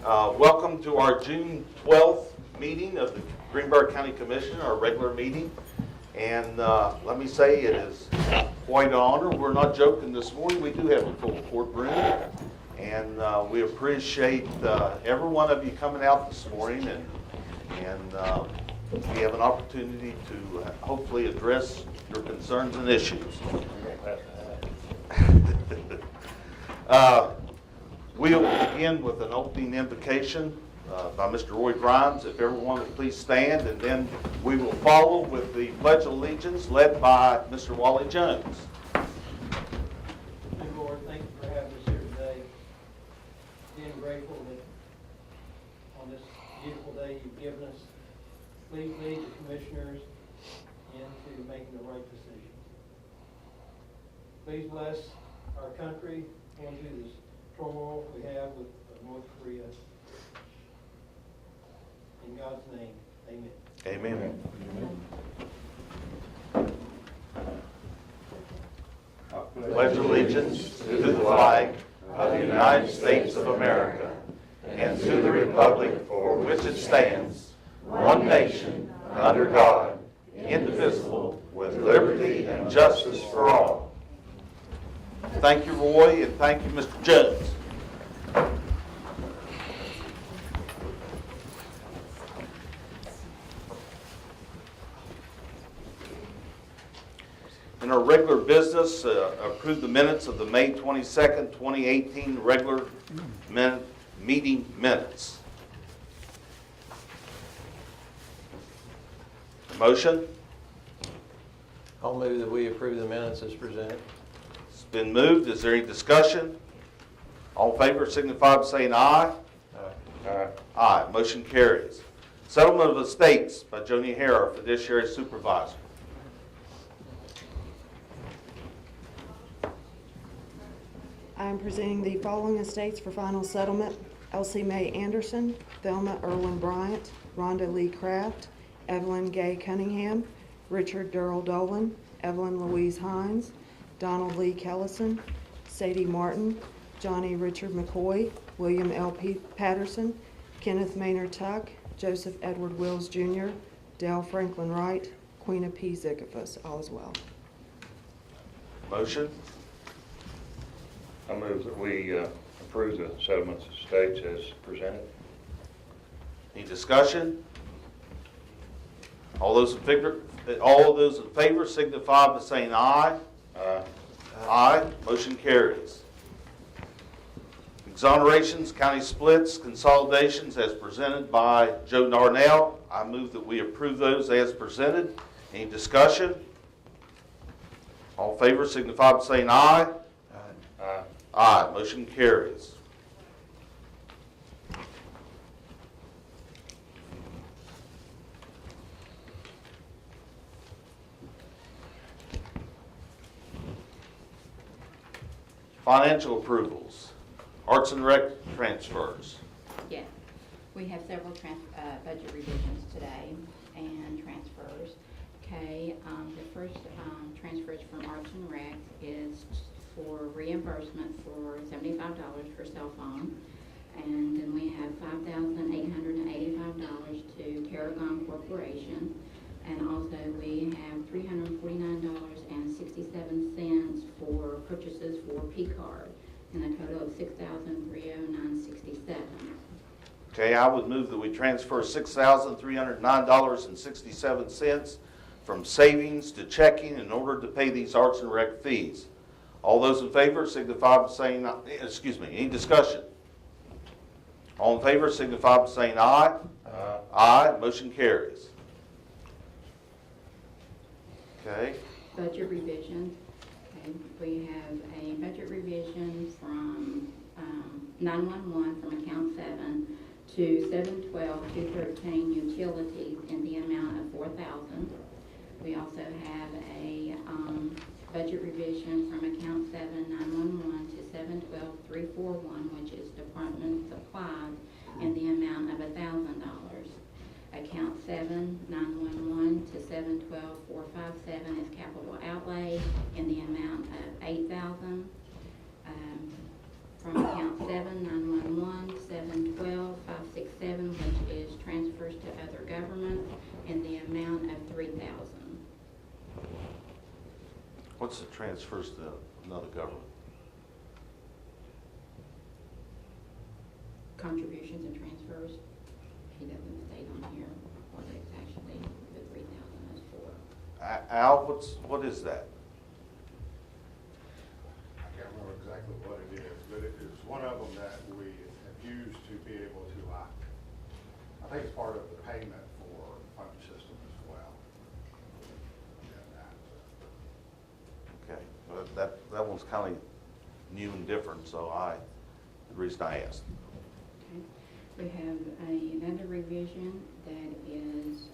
Welcome to our June 12th meeting of the Greenbrier County Commission, our regular meeting. And let me say it is quite an honor. We're not joking this morning. We do have a full courtroom. And we appreciate every one of you coming out this morning. And we have an opportunity to hopefully address your concerns and issues. We'll begin with an opening invocation by Mr. Roy Grimes. If everyone would please stand, and then we will follow with the Pledge of Allegiance led by Mr. Wally Jones. Dear Lord, thank you for having us here today. Again, grateful that on this beautiful day you've given us. Please lead the commissioners into making the right decisions. Please bless our country going through this turmoil we have with North Korea. In God's name, amen. Amen. Pledge allegiance to the flag of the United States of America and to the republic for which it stands, one nation, under God, indivisible, with liberty and justice for all. Thank you, Roy, and thank you, Mr. Jones. In our regular business, approve the minutes of the May 22nd, 2018 regular meeting minutes. Motion? I'll move that we approve the minutes as presented. It's been moved. Is there any discussion? All in favor signify by saying aye. Aye. Aye. Motion carries. Settlement of estates by Joni Hare, our fiduciary supervisor. I am presenting the following estates for final settlement: Elsie Mae Anderson, Thelma Irwin Bryant, Rhonda Lee Kraft, Evelyn Gay Cunningham, Richard Durrell Dolan, Evelyn Louise Hines, Donald Lee Kellison, Sadie Martin, Johnny Richard McCoy, William L. Patterson, Kenneth Maynard Tuck, Joseph Edward Wills Jr., Dale Franklin Wright, Queena P. Zickifus, all as well. Motion? I move that we approve the settlements of estates as presented. Any discussion? All those in favor signify by saying aye. Aye. Aye. Motion carries. Exonerations, county splits, consolidations as presented by Joe Narnell. I move that we approve those as presented. Any discussion? All in favor signify by saying aye. Aye. Aye. Motion carries. Financial approvals. Arts and Rec transfers. Yeah, we have several budget revisions today and transfers. Okay, the first transfers from Arts and Rec is for reimbursement for $75 for cell phone. And then we have $5,885 to Tarragon Corporation. And also we have $349.67 for purchases for P-card, and a total of $6,309.67. Okay, I would move that we transfer $6,309.67 from savings to checking in order to pay these Arts and Rec fees. All those in favor signify by saying, any discussion? All in favor signify by saying aye. Aye. Aye. Motion carries. Okay. Budget revision. Okay, we have a budget revision from 911 from account 7 to 712-213 utilities in the amount of $4,000. We also have a budget revision from account 7-911 to 712-341, which is department supplies, in the amount of $1,000. Account 7-911 to 712-457 is capital outlay in the amount of $8,000. From account 7-911 712 unless it transfers to another government. Contributions and transfers, he doesn't state on here what it's actually, the 3,000 is for. Al, what is that? I can't remember exactly what it is, but it is one of them that we have used to be able to, I think it's part of the payment for phone system as well. Okay, well, that one's kind of new and different, so the reason I asked. Okay. We have another revision that is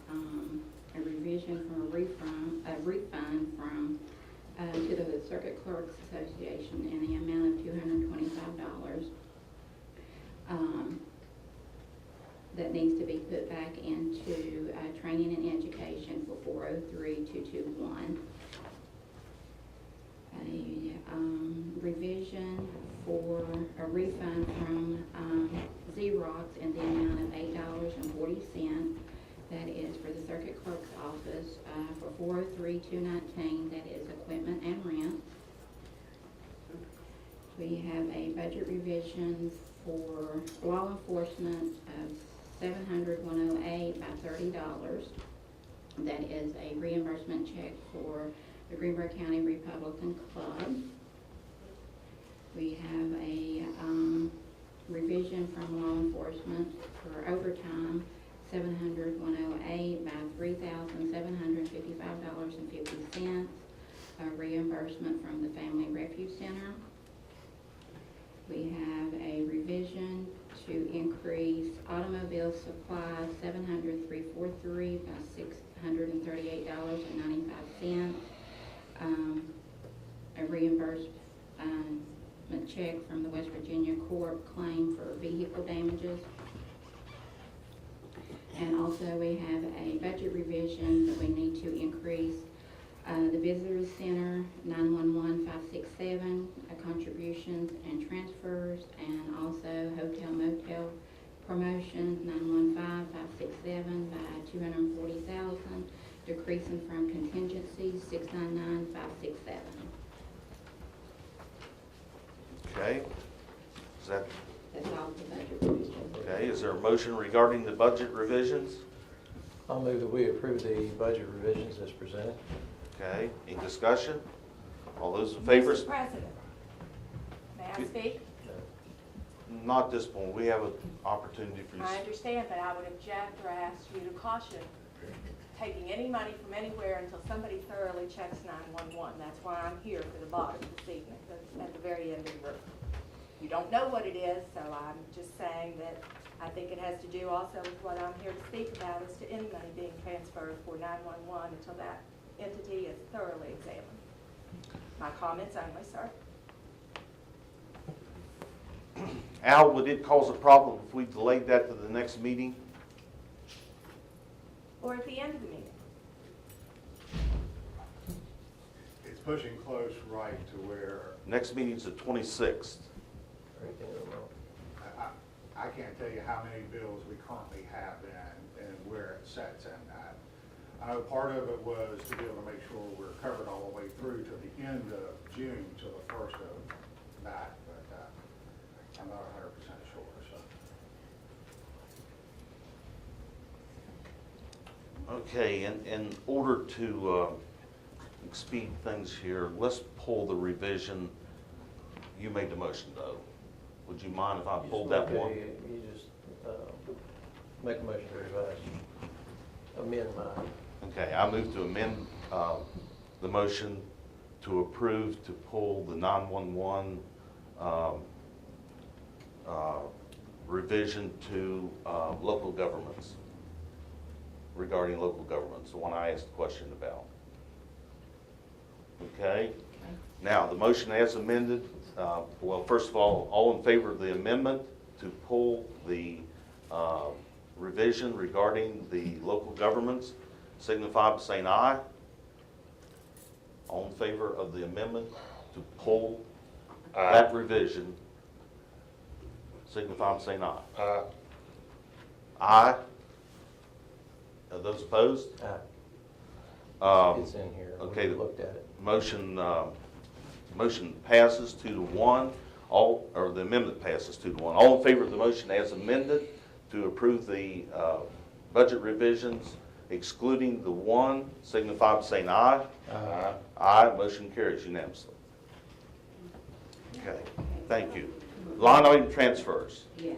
a revision from a refund from to the Circuit Clerks Association in the amount of $225. That needs to be put back into training and education for 403-221. A revision for a refund from Xerox in the amount of $8.40. That is for the Circuit Clerk's Office for 403-219. That is equipment and rent. We have a budget revision for law enforcement of $700,108 by $30. That is a reimbursement check for the Greenbrier County Republican Club. We have a revision from law enforcement for overtime, $700,108 by $3,755.50. A reimbursement from the Family Refuge Center. We have a revision to increase automobile supplies, $700,343 by $638.95. A reimbursement check from the West Virginia court claim for vehicle damages. And also we have a budget revision that we need to increase the Visitor Center, 911-567, contributions and transfers, and also hotel motel promotions, 915-567 by $240,000, decreasing from contingencies, 699-567. Okay, is that, That's all the budget revisions. okay, is there a motion regarding the budget revisions? I'll move that we approve the budget revisions as presented. Okay, any discussion? All those in favor? Mr. President, may I speak? Not at this point, we have an opportunity for you. I understand, but I would object or ask you to caution taking any money from anywhere until somebody thoroughly checks 911. That's why I'm here for the bottom this evening, at the very end of the room. You don't know what it is, so I'm just saying that I think it has to do also with what I'm here to speak about, is to end money being transferred for 911 until that entity is thoroughly examined. My comments only, sir. Al, would it cause a problem if we delayed that to the next meeting? Or at the end of the meeting. It's pushing close right to where, Next meeting's the 26th. Everything in the row. I can't tell you how many bills we currently have in and where it sets in that. I know part of it was to be able to make sure we're covered all the way through to the end of June to the first of that, but I'm not 100% sure, so. Okay, in order to speed things here, let's pull the revision. You made the motion, though. Would you mind if I pulled that one? You just make a motion to revise, amend mine. Okay, I move to amend the motion to approve to pull the 911 revision to local governments, regarding local governments, the one I asked the question about. Okay? Now, the motion as amended, well, first of all in favor of the amendment to pull the revision regarding the local governments, signify by saying aye. All in favor of the amendment to pull that revision, signify by saying aye. Aye. Are those opposed? Aye. It's in here. Okay. We looked at it. Motion passes 2-1. Or the amendment passes 2-1. All in favor of the motion as amended to approve the budget revisions excluding the 1, signify by saying aye. Aye. Aye, motion carries unanimously. Okay, thank you. Line item transfers. Yes,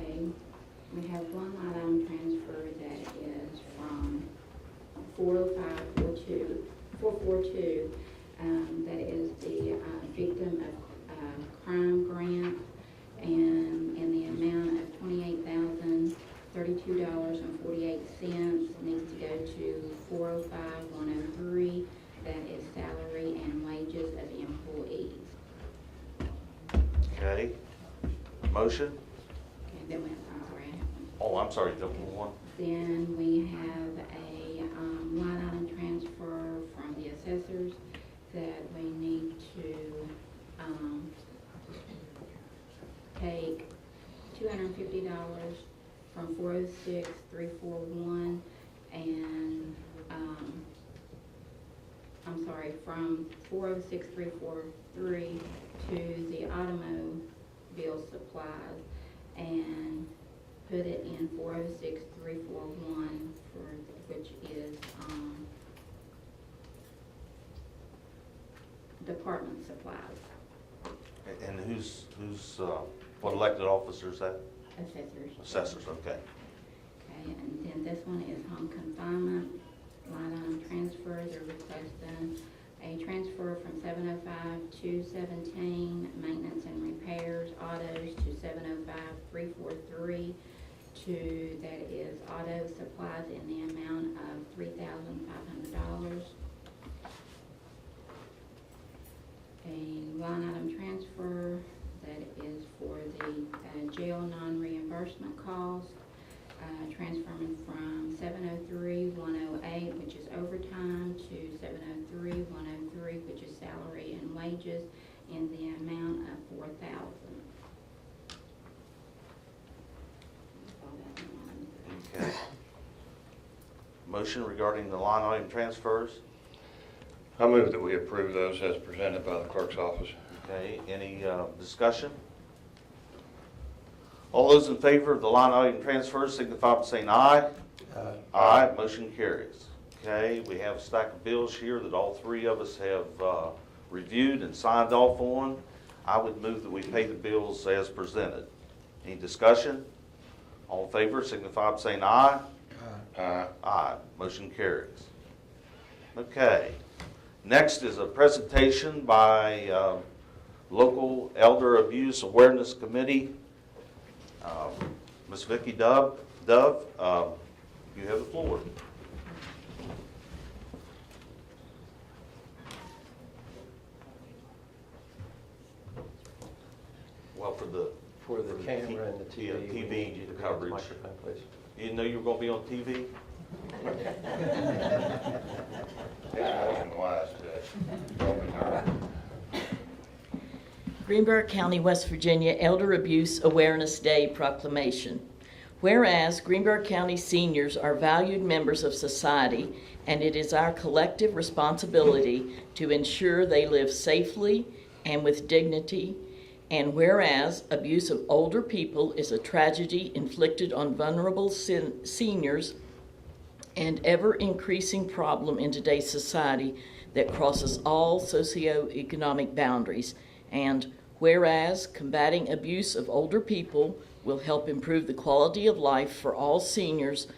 okay. We have one line item transfer that is from 442, that is the victim of crime grant, and in the amount of $28,032.48 needs to go to 405-103, that is salary and wages of employees. Okay. Motion? Okay, then we have, I'm sorry, I have one. Oh, I'm sorry, double one. Then we have a line item transfer from the assessors that we need to take $250 from 406-341 and, I'm sorry, from 406-343 to the automobile supplies and put it in 406-341 which is department supplies, And who's what elected officer is that? assessors. Assessors, okay. Okay, and then this one is home confinement, line item transfer, they're requesting a transfer from 705-217, maintenance and repairs, autos, to 705-343, to, that is auto supplies in the amount of $3,500. A line item transfer that is for the jail non-reimbursement cost, transferring from 703-108, which is overtime, to 703-103, which is salary and wages, in the amount of $4,000. Okay. Motion regarding the line item transfers. I move that we approve those as presented by the clerk's office. Okay, any discussion? All those in favor of the line item transfers signify by saying aye. Aye, motion carries. Okay, we have a stack of bills here that all three of us have reviewed and signed off on. I would move that we pay the bills as presented. Any discussion? All in favor signify by saying aye. Aye. Aye, motion carries. Okay, next is a presentation by Local Elder Abuse Awareness Committee. Ms. Vicki Dove, you have the floor. Well, for the camera and the TV. Yeah, we need TV you to be on the coverage. microphone, please. You didn't know you were going to be on TV? It's more than wise to Greenbrier County, West Virginia Elder Abuse Awareness Day Proclamation. Whereas Greenbrier County seniors are valued members of society, and it is our collective responsibility to ensure they live safely and with dignity. And whereas abuse of older people is a tragedy inflicted on vulnerable seniors and ever-increasing problem in today's society that crosses all socioeconomic boundaries. And whereas combating abuse of older people will help improve the quality of life for all seniors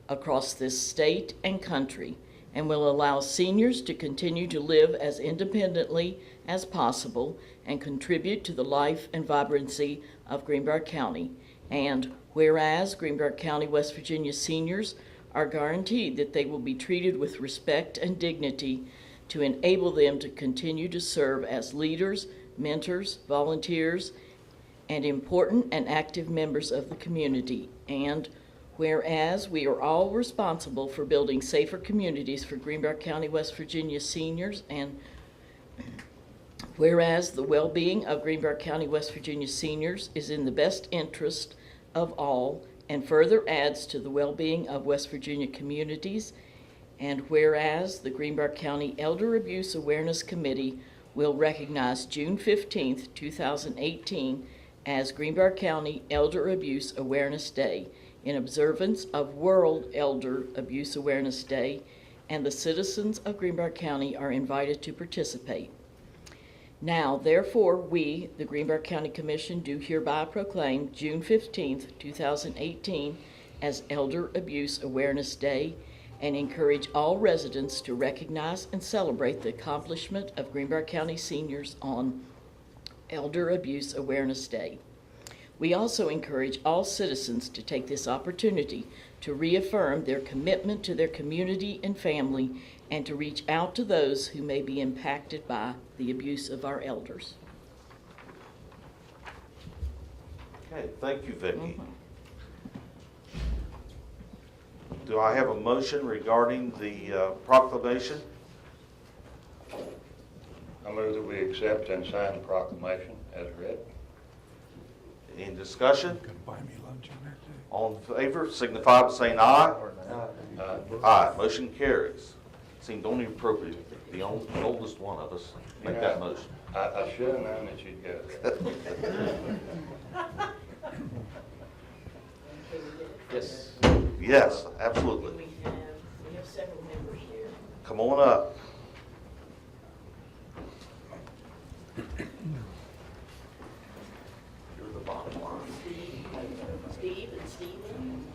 across this state and country, and will allow seniors to continue to live as independently as possible and contribute to the life and vibrancy of Greenbrier County. And whereas Greenbrier County, West Virginia seniors are guaranteed that they will be treated with respect and dignity to enable them to continue to serve as leaders, mentors, volunteers, and important and active members of the community. And whereas we are all responsible for building safer communities for Greenbrier County, West Virginia seniors, and whereas the well-being of Greenbrier County, West Virginia seniors is in the best interest of all and further adds to the well-being of West Virginia communities, And whereas the Greenbrier County Elder Abuse Awareness Committee will recognize June 15th, 2018 as Greenbrier County Elder Abuse Awareness Day in observance of World Elder Abuse Awareness Day, and the citizens of Greenbrier County are invited to participate. Now, therefore, we, the Greenbrier County Commission, do hereby proclaim June 15th, 2018 as Elder Abuse Awareness Day, and encourage all residents to recognize and celebrate the accomplishment of Greenbrier County seniors on Elder Abuse Awareness Day. We also encourage all citizens to take this opportunity to reaffirm their commitment to their community and family, and to reach out to those who may be impacted by the abuse of our elders. Okay, thank you, Vicki. Do I have a motion regarding the proclamation? I move that we accept and sign the proclamation as read. Any discussion? All in favor, signify by saying aye. Aye, motion carries. Seemed only appropriate, the oldest one of us, make that motion. I should have known that you'd go. Yes. Yes, absolutely. We have several members here. Come on up. You're the bottom line. Steve and Stephen.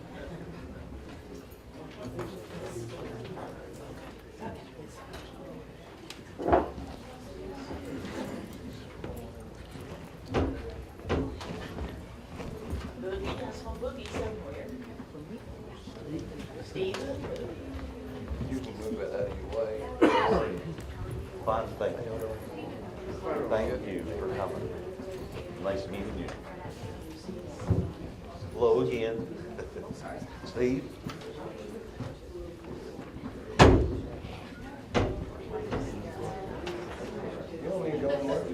Boogie, I saw Boogie somewhere. Stephen. You can move it out of your way. Fine, thank you. Thank you for coming. Nice meeting you. Hello again. Steve? You don't need to go anywhere.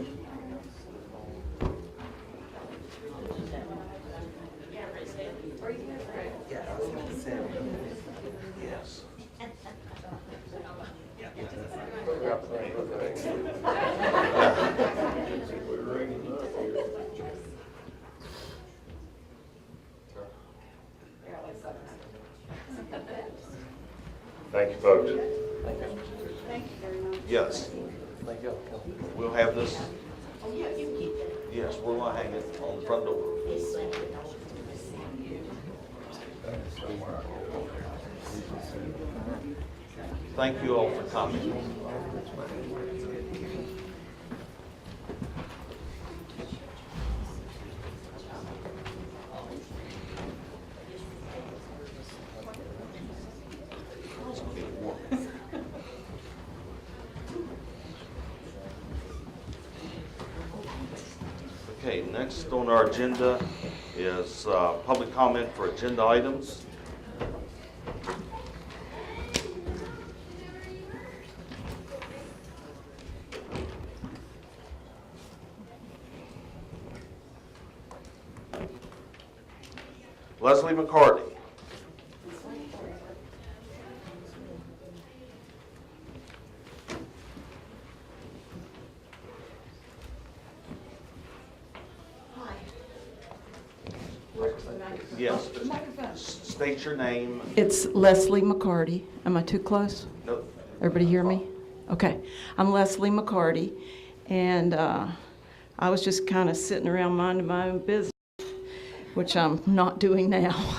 Yes. Thank you, folks. Yes. Thank you. We'll have this, Oh, yeah, you keep it. yes, we're gonna hang it on the front door. Thank you all for coming. Okay, next on our agenda is public comment for agenda items. Leslie McCarty. Yes. State your name. It's Leslie McCarty. Am I too close? No. Everybody hear me? Okay. I'm Leslie McCarty, and I was just kind of sitting around minding my own business, which I'm not doing now.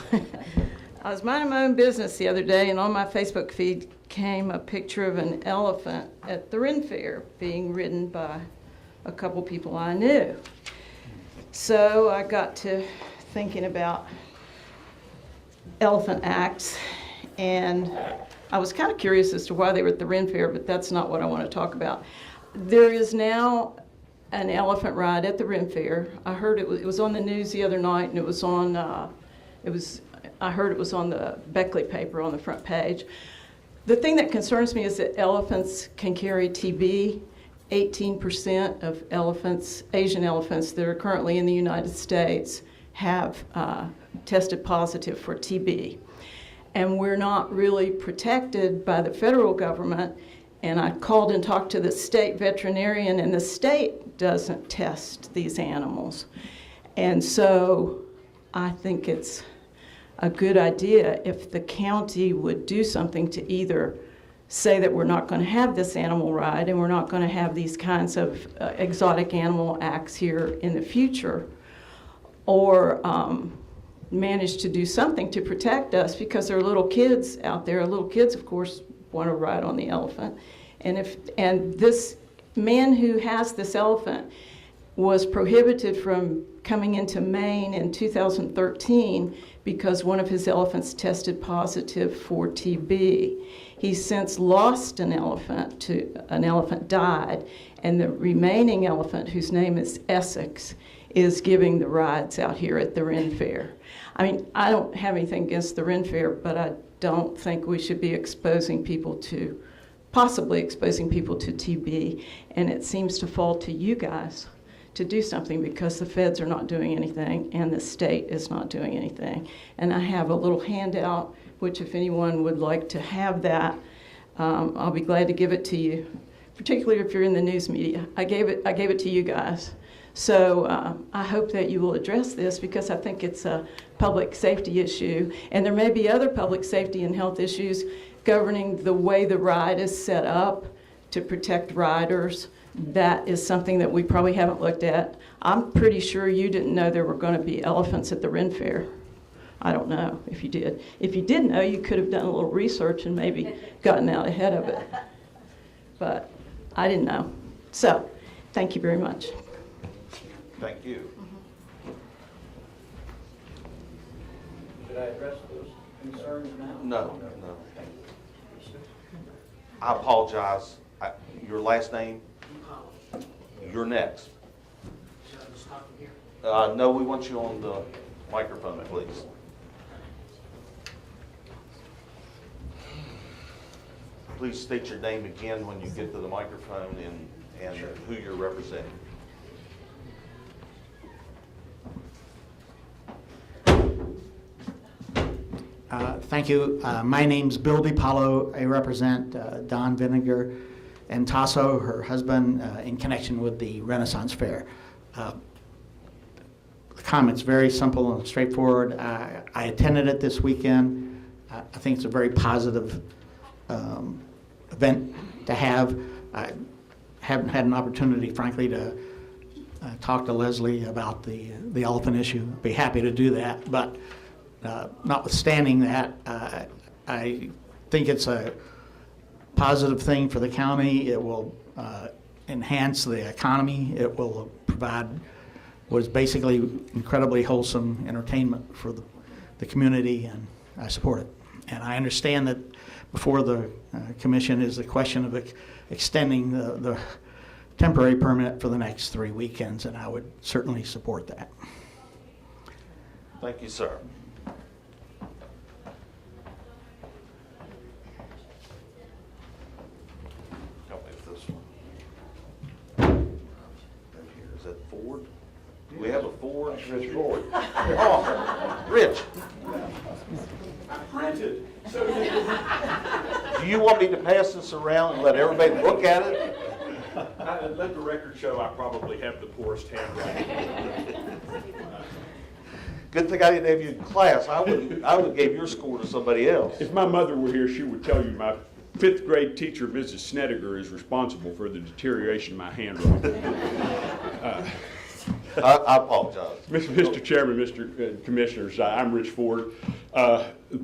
I was minding my own business the other day, and on my Facebook feed came a picture of an elephant at the Ren Fair being ridden by a couple people I knew. So I got to thinking about elephant acts, and I was kind of curious as to why they were at the Ren Fair, but that's not what I want to talk about. There is now an elephant ride at the Ren Fair. I heard it was on the news the other night, and it was on I heard it was on the Beckley paper on the front page. The thing that concerns me is that elephants can carry TB. 18% of elephants, Asian elephants that are currently in the United States, have tested positive for TB. and we're not really protected by the federal government. And I called and talked to the state veterinarian, and the state doesn't test these animals. And so I think it's a good idea if the county would do something to either say that we're not going to have this animal ride and we're not going to have these kinds of exotic animal acts here in the future, or manage to do something to protect us, because there are little kids out there. Little kids, of course, want to ride on the elephant. And this man who has this elephant was prohibited from coming into Maine in 2013 because one of his elephants tested positive for TB. He's since lost an elephant. An elephant died, and the remaining elephant, whose name is Essex, is giving the rides out here at the Ren Fair. I mean, I don't have anything against the Ren Fair, but I don't think we should be possibly exposing people to TB, and it seems to fall to you guys to do something, because the feds are not doing anything and the state is not doing anything. And I have a little handout, which if anyone would like to have that, I'll be glad to give it to you, particularly if you're in the news media. I gave it to you guys. So I hope that you will address this, because I think it's a public safety issue, and there may be other public safety and health issues governing the way the ride is set up to protect riders. That is something that we probably haven't looked at. I'm pretty sure you didn't know there were going to be elephants at the Ren Fair. I don't know if you did. If you did know, you could have done a little research and maybe gotten out ahead of it. But I didn't know. So, thank you very much. Thank you. Should I address those concerns now? No. I apologize. Your last name? You're next. Should I just stop here? No, we want you on the microphone, please. Please state your name again when you get to the microphone and who you're representing. Thank you. My name's Bill DiPaolo. I represent Don Vinegar and Tasso, her husband, in connection with the Renaissance Fair. The comment's very simple and straightforward. I attended it this weekend. I think it's a very positive event to have. I haven't had an opportunity, frankly, to talk to Leslie about the elephant issue. I'd be happy to do that, but notwithstanding that, I think it's a positive thing for the county. It will enhance the economy. It will provide what is basically incredibly wholesome entertainment for the community, and I support it. And I understand that before the commission is the question of extending the temporary permit for the next 3 weekends, and I would certainly support that. Thank you, sir. Help me with this one. Is that Ford? Do we have a Ford? That's Rich Ford. Oh, Rich. Printed. Do you want me to pass this around and let everybody look at it? Let the record show I probably have the poorest handwriting. Good thing I didn't have you in class. I would have gave your score to somebody else. If my mother were here, she would tell you my 5th grade teacher, Mrs. Snedeker, is responsible for the deterioration of my handwriting. I apologize. Mr. Chairman, Mr. Commissioners, I'm Rich Ford.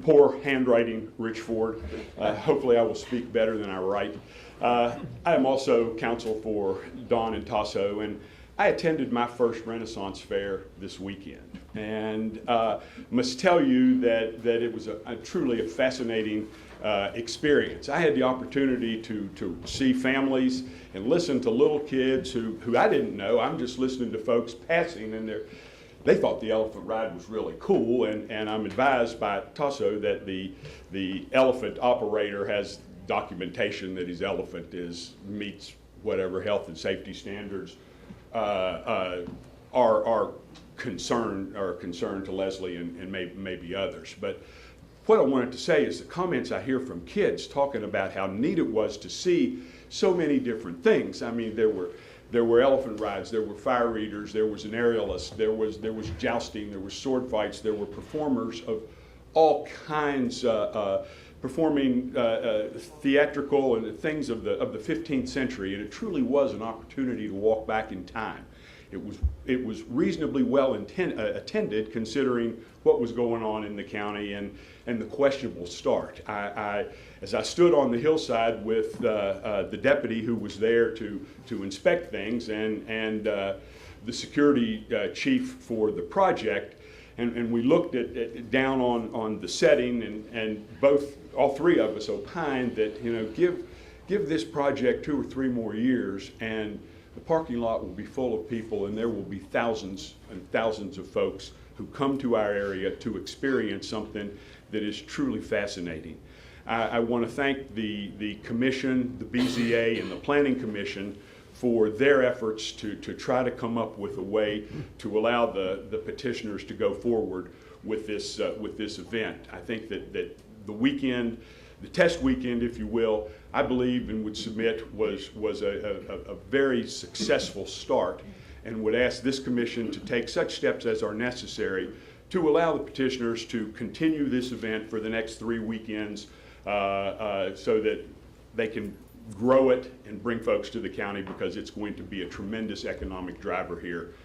Poor handwriting, Rich Ford. Hopefully I will speak better than I write. I am also counsel for Don and Tasso, and I attended my first Renaissance Fair this weekend, and must tell you that it was truly a fascinating experience. I had the opportunity to see families and listen to little kids who I didn't know. I'm just listening to folks passing, and they thought the elephant ride was really cool, and I'm advised by Tasso that the elephant operator has documentation that his elephant meets whatever health and safety standards are concerned to Leslie and maybe others. But what I wanted to say is the comments I hear from kids talking about how neat it was to see so many different things. I mean, there were elephant rides, there were fire readers, there was an aerialist, there was jousting, there were sword fights, there were performers of all kinds, performing theatrical and things of the 15th century, and it truly was an opportunity to walk back in time. It was reasonably well attended, considering what was going on in the county and the questionable start. As I stood on the hillside with the deputy who was there to inspect things and the security chief for the project, and we looked down on the setting, and all three of us opined that, you know, give this project 2 or 3 more years, and the parking lot will be full of people, and there will be thousands and thousands of folks who come to our area to experience something that is truly fascinating. I want to thank the commission, the BZA, and the Planning Commission for their efforts to try to come up with a way to allow the petitioners to go forward with this event. I think that the weekend, the test weekend, if you will, I believe and would submit was a very successful start, and would ask this commission to take such steps as are necessary to allow the petitioners to continue this event for the next 3 weekends, so that they can grow it and bring folks to the county, because it's going to be a tremendous economic driver here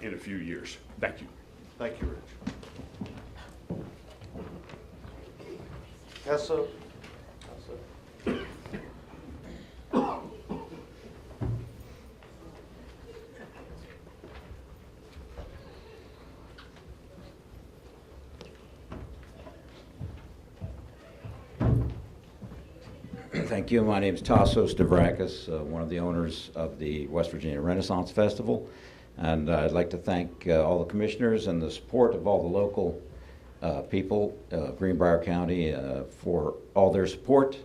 in a few years. Thank you. Thank you, Rich. Tessa? Thank you. My name is Tassos Stavrakis, one of the owners of the West Virginia Renaissance Festival. And I'd like to thank all the commissioners and the support of all the local people, Greenbrier County, for all their support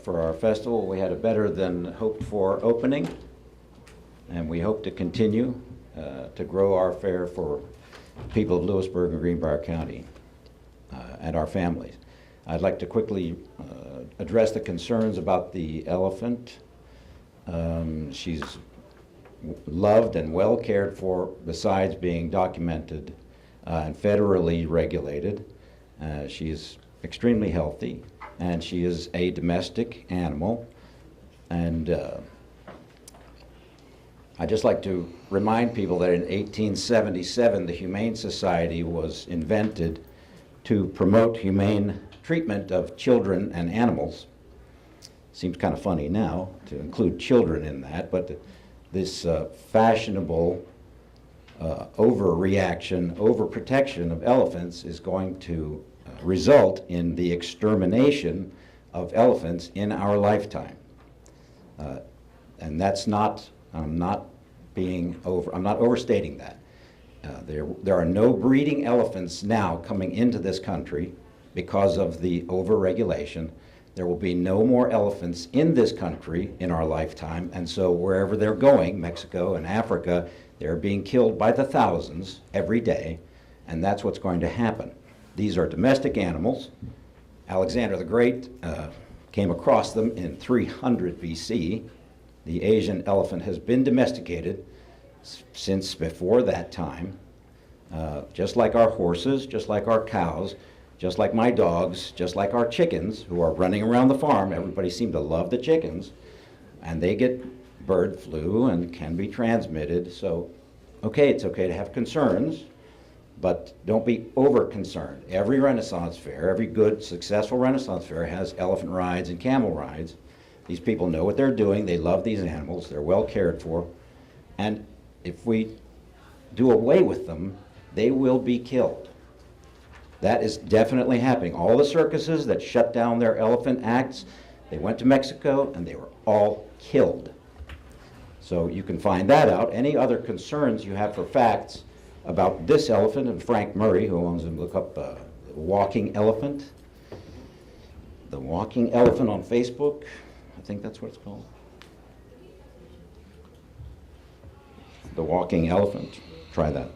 for our festival. We had a better than hoped for opening, and we hope to continue to grow our fair for people of Lewisburg and Greenbrier County and our families. I'd like to quickly address the concerns about the elephant. She's loved and well cared for, besides being documented and federally regulated. She's extremely healthy, and she is a domestic animal. And I'd just like to remind people that in 1877, the Humane Society was invented to promote humane treatment of children and animals. Seems kind of funny now to include children in that, but this fashionable overreaction, overprotection of elephants is going to result in the extermination of elephants in our lifetime. And that's not, I'm not overstating that. There are no breeding elephants now coming into this country because of the overregulation. There will be no more elephants in this country in our lifetime, and so wherever they're going, Mexico and Africa, they're being killed by the thousands every day, and that's what's going to happen. These are domestic animals. Alexander the Great came across them in 300 BC. The Asian elephant has been domesticated since before that time, just like our horses, just like our cows, just like my dogs, just like our chickens who are running around the farm. Everybody seems to love the chickens, and they get bird flu and can be transmitted. So, okay, it's okay to have concerns, but don't be over-concerned. Every Renaissance fair, every good, successful Renaissance fair has elephant rides and camel rides. These people know what they're doing. They love these animals. They're well cared for. And if we do away with them, they will be killed. That is definitely happening. All the circuses that shut down their elephant acts, they went to Mexico and they were all killed. So you can find that out. Any other concerns you have for facts about this elephant, and Frank Murray, who owns them, look up the walking elephant. The walking elephant on Facebook. I think that's what it's called. The walking elephant. Try that.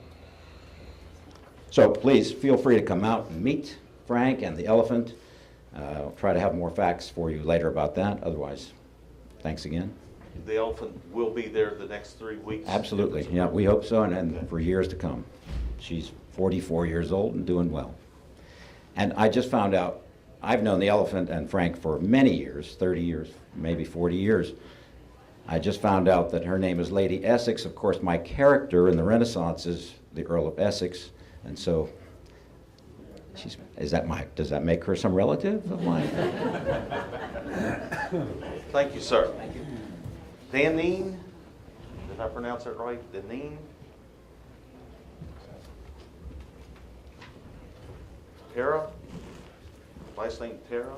So please feel free to come out and meet Frank and the elephant. I'll try to have more facts for you later about that. Otherwise, thanks again. The elephant will be there the next 3 weeks? Absolutely, yeah, we hope so, and for years to come. She's 44 years old and doing well. And I just found out, I've known the elephant and Frank for many years, 30 years, maybe 40 years. I just found out that her name is Lady Essex. Of course, my character in the Renaissance is the Earl of Essex, and so does that make her some relative of mine? Thank you, sir. Thank you. Danine, did I pronounce that right? Danine? Tara? Last name Tara?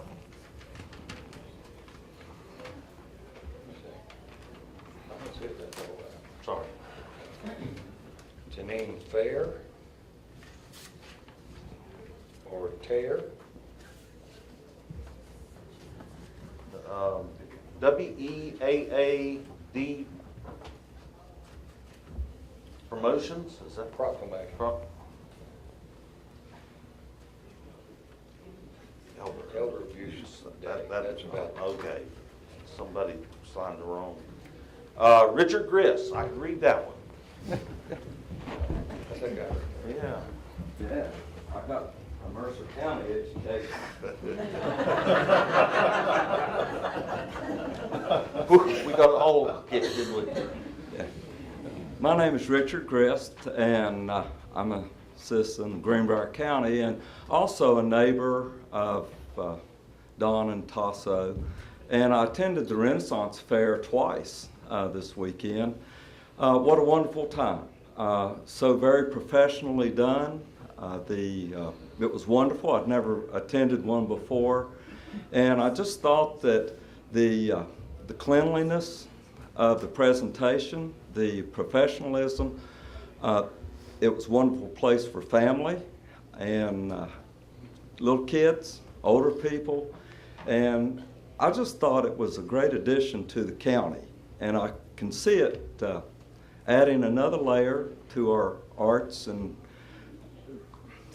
Sorry. Janine Fair or Tear? WEAAD Promotions, is that? Proclamation. Elder abuse. That's about. Okay, somebody signed the wrong. Richard Griss, I can read that one. I think I heard. Yeah. Yeah, I got a Mercer County education. We got it all hit, didn't we? Yeah. My name is Richard Grist, and I'm a citizen of Greenbrier County and also a neighbor of Don and Tasso. And I attended the Renaissance Fair twice this weekend. What a wonderful time. So very professionally done. It was wonderful. I'd never attended one before. And I just thought that the cleanliness of the presentation, the professionalism, it was a wonderful place for family and little kids, older people. And I just thought it was a great addition to the county. And I can see it adding another layer to our arts and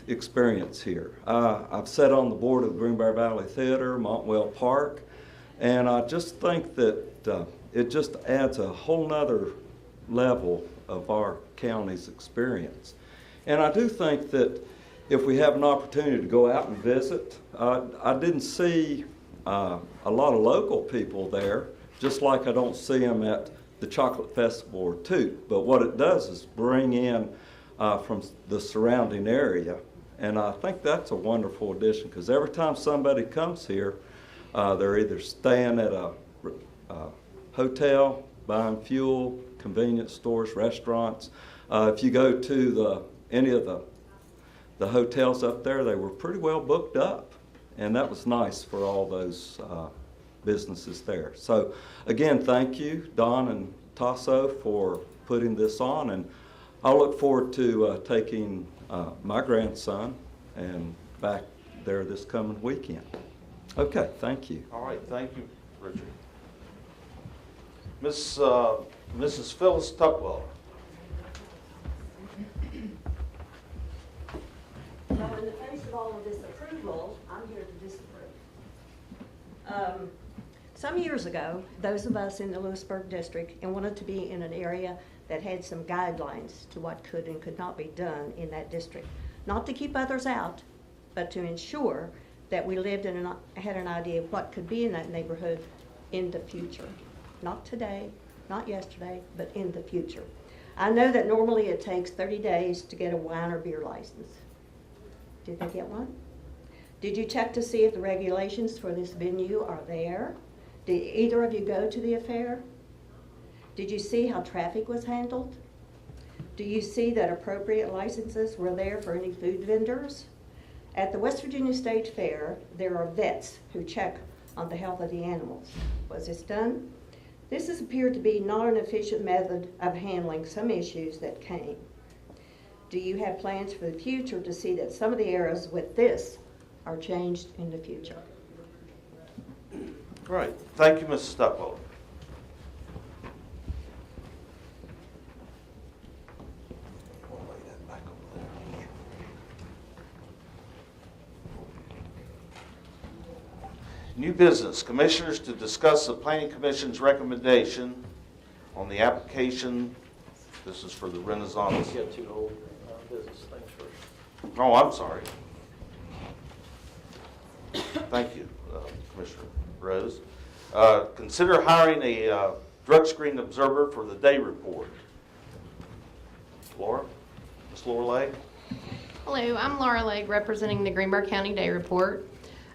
experience here. I've sat on the board of Greenbrier Valley Theater, Montwell Park, and I just think that it just adds a whole nother level of our county's experience. And I do think that if we have an opportunity to go out and visit, I didn't see a lot of local people there, just like I don't see them at the Chocolate Festival or Toot. But what it does is bring in from the surrounding area. And I think that's a wonderful addition, because every time somebody comes here, they're either staying at a hotel, buying fuel, convenience stores, restaurants. If you go to any of the hotels up there, they were pretty well booked up. And that was nice for all those businesses there. So again, thank you, Don and Tasso, for putting this on. And I'll look forward to taking my grandson and back there this coming weekend. Okay, thank you. All right, thank you, Richard. Mrs. Phyllis Tuckwell. So in the face of all of this approval, I'm here to disapprove. Some years ago, those of us in the Lewisburg district and wanted to be in an area that had some guidelines to what could and could not be done in that district. Not to keep others out, but to ensure that we lived and had an idea of what could be in that neighborhood in the future. Not today, not yesterday, but in the future. I know that normally it takes 30 days to get a wine or beer license. Did they get one? Did you check to see if the regulations for this venue are there? Did either of you go to the affair? Did you see how traffic was handled? Do you see that appropriate licenses were there for any food vendors? At the West Virginia State Fair, there are vets who check on the health of the animals. Was this done? This has appeared to be not an efficient method of handling some issues that came. Do you have plans for the future to see that some of the errors with this are changed in the future? Right. Thank you, Mrs. Tuckwell. New business, commissioners to discuss the planning commission's recommendation on the application. This is for the Renaissance. You got two old business things first. Oh, I'm sorry. Thank you, Commissioner Rose. Consider hiring a drug screen observer for the day report. Laura? Ms. Laura Legg? Hello, I'm Laura Legg, representing the Greenbrier County Day Report.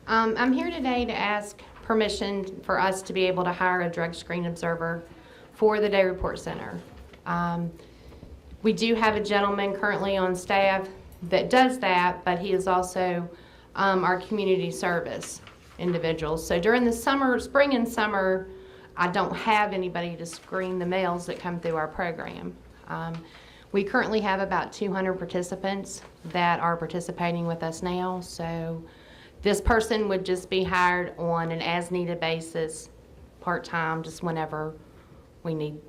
I'm here today to ask permission for us to be able to hire a drug screen observer for the Day Report Center. We do have a gentleman currently on staff that does that, but he is also our community service individual. So during the summer, spring and summer, I don't have anybody to screen the males that come through our program. We currently have about 200 participants that are participating with us now, so this person would just be hired on an as-needed basis, part-time, just whenever we need,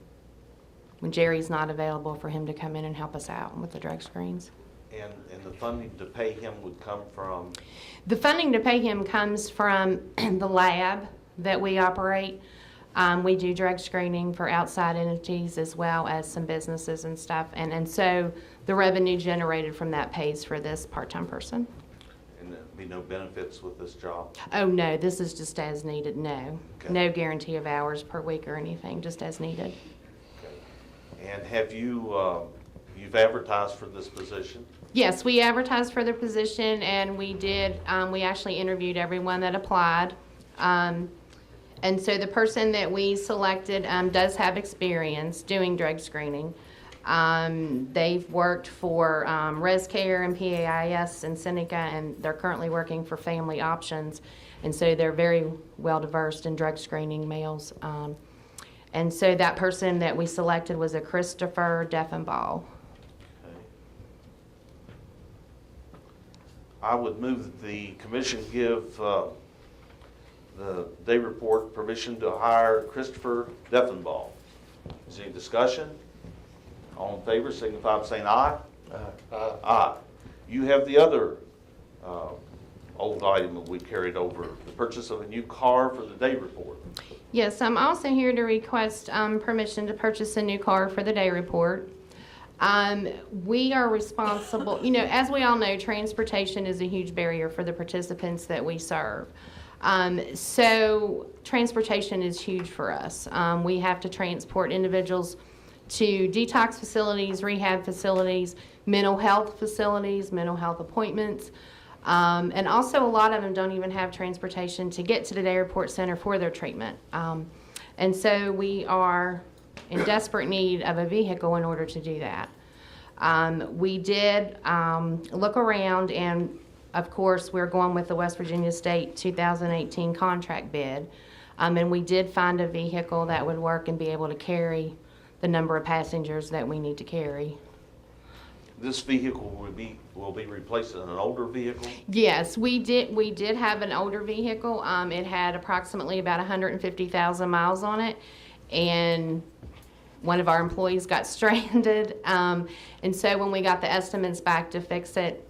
when Jerry's not available, for him to come in and help us out with the drug screens. And the funding to pay him would come from? The funding to pay him comes from the lab that we operate. We do drug screening for outside entities as well as some businesses and stuff. And so the revenue generated from that pays for this part-time person. And there'd be no benefits with this job? Oh, no, this is just as needed, no. Okay. No guarantee of hours per week or anything, just as needed. Okay. And have you, you've advertised for this position? Yes, we advertised for the position, and we did, we actually interviewed everyone that applied. And so the person that we selected does have experience doing drug screening. They've worked for ResCare and PAIS and Seneca, and they're currently working for Family Options. And so they're very well versed in drug screening males. And so that person that we selected was a Christopher Deffenbaugh. I would move that the commission give the day report permission to hire Christopher Deffenbaugh. Is there any discussion? All in favor, signify by saying aye. Aye. Aye. You have the other old item that we carried over, the purchase of a new car for the day report. Yes, I'm also here to request permission to purchase a new car for the day report. We are responsible, you know, as we all know, transportation is a huge barrier for the participants that we serve. So transportation is huge for us. We have to transport individuals to detox facilities, rehab facilities, mental health facilities, mental health appointments. And also a lot of them don't even have transportation to get to the Day Report Center for their treatment. And so we are in desperate need of a vehicle in order to do that. We did look around, and of course we're going with the West Virginia State 2018 contract bid. And we did find a vehicle that would work and be able to carry the number of passengers that we need to carry. This vehicle will be replacing an older vehicle? Yes, we did have an older vehicle. It had approximately about 150,000 miles on it, and one of our employees got stranded. And so when we got the estimates back to fix it,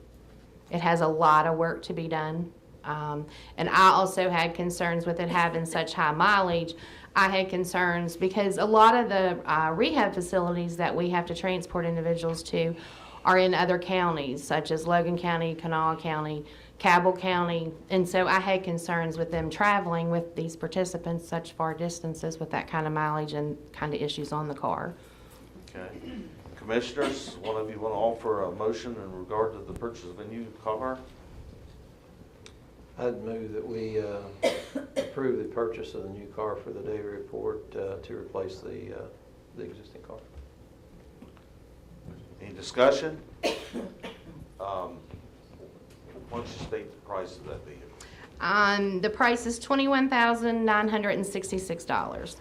it has a lot of work to be done. And I also had concerns with it having such high mileage. I had concerns because a lot of the rehab facilities that we have to transport individuals to are in other counties, such as Logan County, Kanawha County, Cabell County. And so I had concerns with them traveling with these participants such far distances with that kind of mileage and kind of issues on the car. Okay. Commissioners, one of you want to offer a motion in regard to the purchase of a new car? I'd move that we approve the purchase of the new car for the day report to replace the existing car. Any discussion? Why don't you state the price of that vehicle? The price is $21,966. Okay.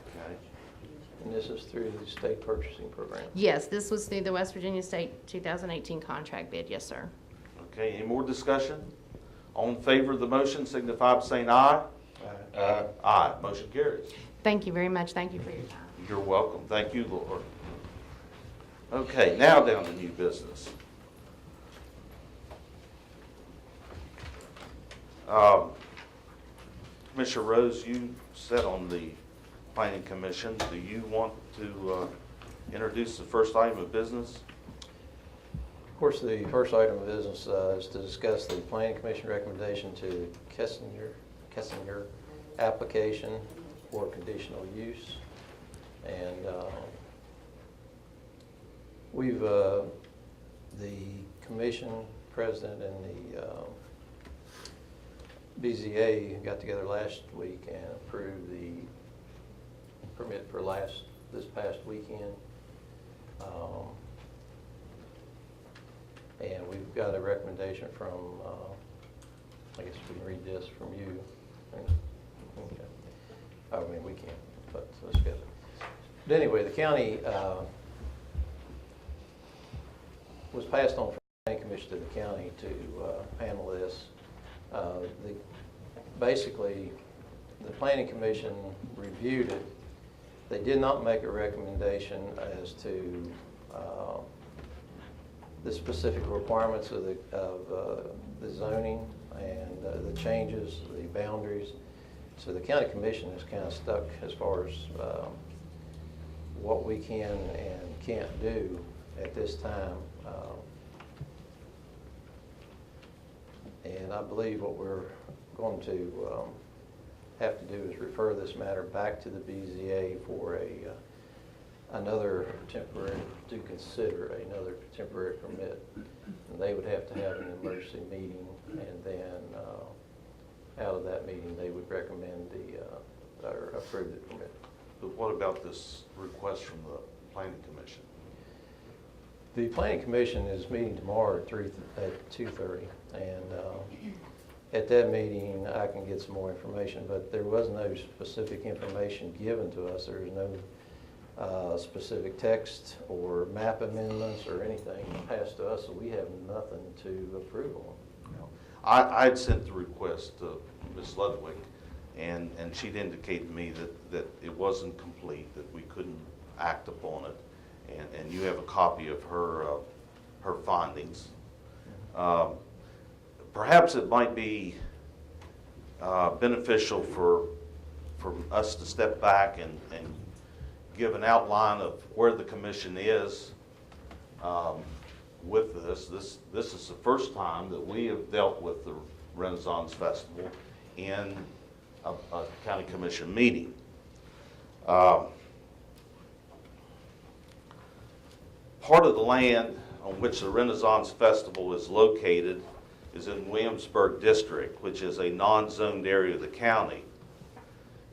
And this is through the state purchasing program. Yes, this was through the West Virginia State 2018 contract bid. Yes, sir. Okay, any more discussion? All in favor of the motion signify by saying aye. Aye. Aye. Motion carries. Thank you very much. Thank you for your time. You're welcome. Thank you, Lord. Okay, now down to new business. Commissioner Rose, you sit on the Planning Commission. Do you want to introduce the first item of business? Of course, the first item of business is to discuss the Planning Commission recommendation to Kessinger application for conditional use. And we've, the commission president and the BZA got together last week and approved the permit for this past weekend. And we've got a recommendation from, I guess we can read this from you. Okay. I mean, we can't, but let's get it. But anyway, the county was passed on from the Planning Commission to the county to handle this. Basically, the Planning Commission reviewed it. They did not make a recommendation as to the specific requirements of the zoning and the changes, the boundaries. So the county commission is kind of stuck as far as what we can and can't do at this time. And I believe what we're going to have to do is refer this matter back to the BZA for another temporary, to consider another temporary permit. And they would have to have an emergency meeting, and then out of that meeting, they would recommend or approve the permit. But what about this request from the Planning Commission? The Planning Commission is meeting tomorrow at 2:30, and at that meeting, I can get some more information, but there was no specific information given to us. There was no specific text or map amendments or anything passed to us, so we have nothing to approve on. I had sent the request to Ms. Ludwig, and she'd indicated to me that it wasn't complete, that we couldn't act upon it, and you have a copy of her findings. Perhaps it might be beneficial for us to step back and give an outline of where the commission is with this. This is the first time that we have dealt with the Renaissance Festival in a county commission meeting. Part of the land on which the Renaissance Festival is located is in Williamsburg District, which is a non-zoned area of the county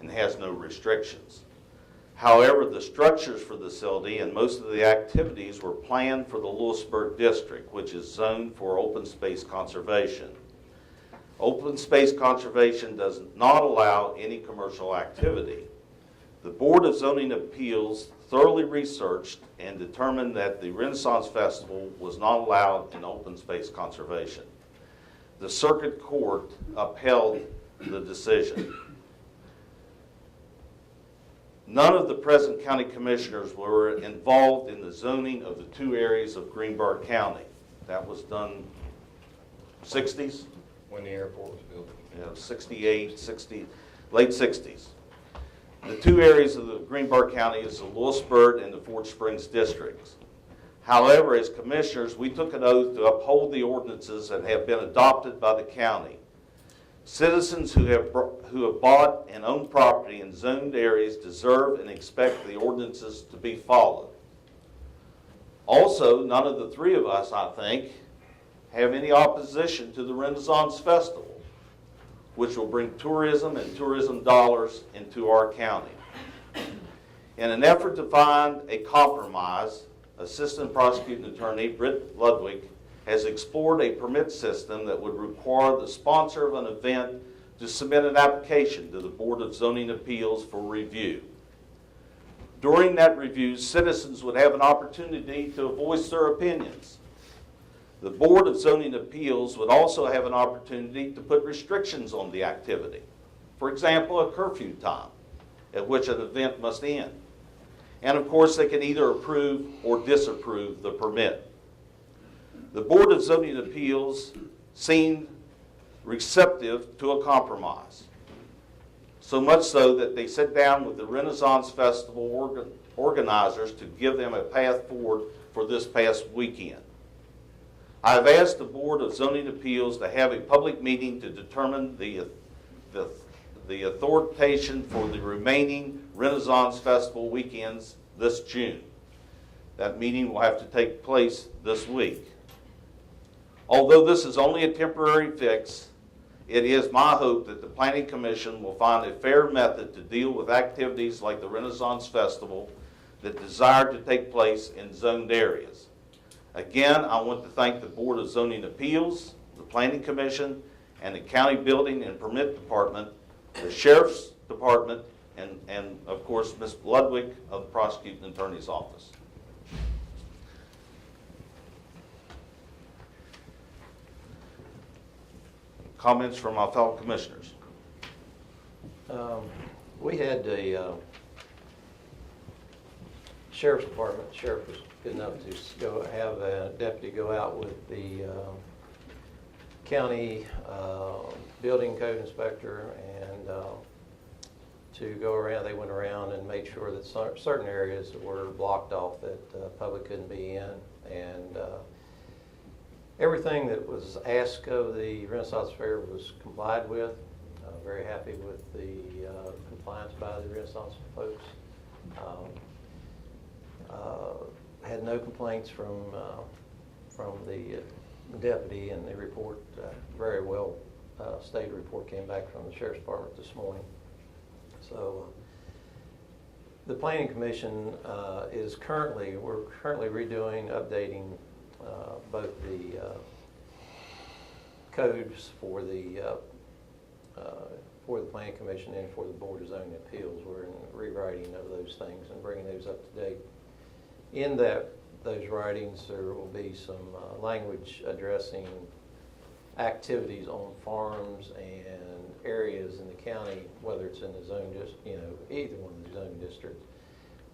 and has no restrictions. However, the structures for the facility and most of the activities were planned for the Lewisburg District, which is zoned for open space conservation. Open space conservation does not allow any commercial activity. The Board of Zoning Appeals thoroughly researched and determined that the Renaissance Festival was not allowed in open space conservation. The Circuit Court upheld the decision. None of the present county commissioners were involved in the zoning of the two areas of Greenbrier County. That was done 60s? When the airport was built. Yeah, 68, 60, late 60s. The two areas of the Greenbrier County is the Lewisburg and the Fort Springs districts. However, as commissioners, we took an oath to uphold the ordinances that have been adopted by the county. Citizens who have bought and owned property in zoned areas deserve and expect the ordinances to be followed. Also, none of the three of us, I think, have any opposition to the Renaissance Festival, which will bring tourism and tourism dollars into our county. In an effort to find a compromise, Assistant Prosecuting Attorney Britt Ludwig has explored a permit system that would require the sponsor of an event to submit an application to the Board of Zoning Appeals for review. During that review, citizens would have an opportunity to voice their opinions. The Board of Zoning Appeals would also have an opportunity to put restrictions on the activity. For example, a curfew time at which an event must end. And of course, they can either approve or disapprove the permit. The Board of Zoning Appeals seemed receptive to a compromise. So much so that they sat down with the Renaissance Festival organizers to give them a path forward for this past weekend. I have asked the Board of Zoning Appeals to have a public meeting to determine the authorization for the remaining Renaissance Festival weekends this June. That meeting will have to take place this week. Although this is only a temporary fix, it is my hope that the Planning Commission will find a fair method to deal with activities like the Renaissance Festival that desire to take place in zoned areas. Again, I want to thank the Board of Zoning Appeals, the Planning Commission, and the County Building and Permit Department, the Sheriff's Department, and of course, Ms. Ludwig of the Prosecuting Attorney's Office. Comments from my fellow commissioners? We had a Sheriff's Department. Sheriff was good enough to have a deputy go out with the county building code inspector and to go around. They went around and made sure that certain areas were blocked off that the public couldn't be in, and everything that was asked of the Renaissance Fair was complied with. Very happy with the compliance by the Renaissance folks. Had no complaints from the deputy, and the report, very well stated report came back from the Sheriff's Department this morning. So the Planning Commission we're currently redoing, updating both the codes for the Planning Commission and for the Board of Zoning Appeals. We're in rewriting of those things and bringing those up to date. In those writings, there will be some language addressing activities on farms and areas in the county, whether it's in the zone, either one of the zone districts,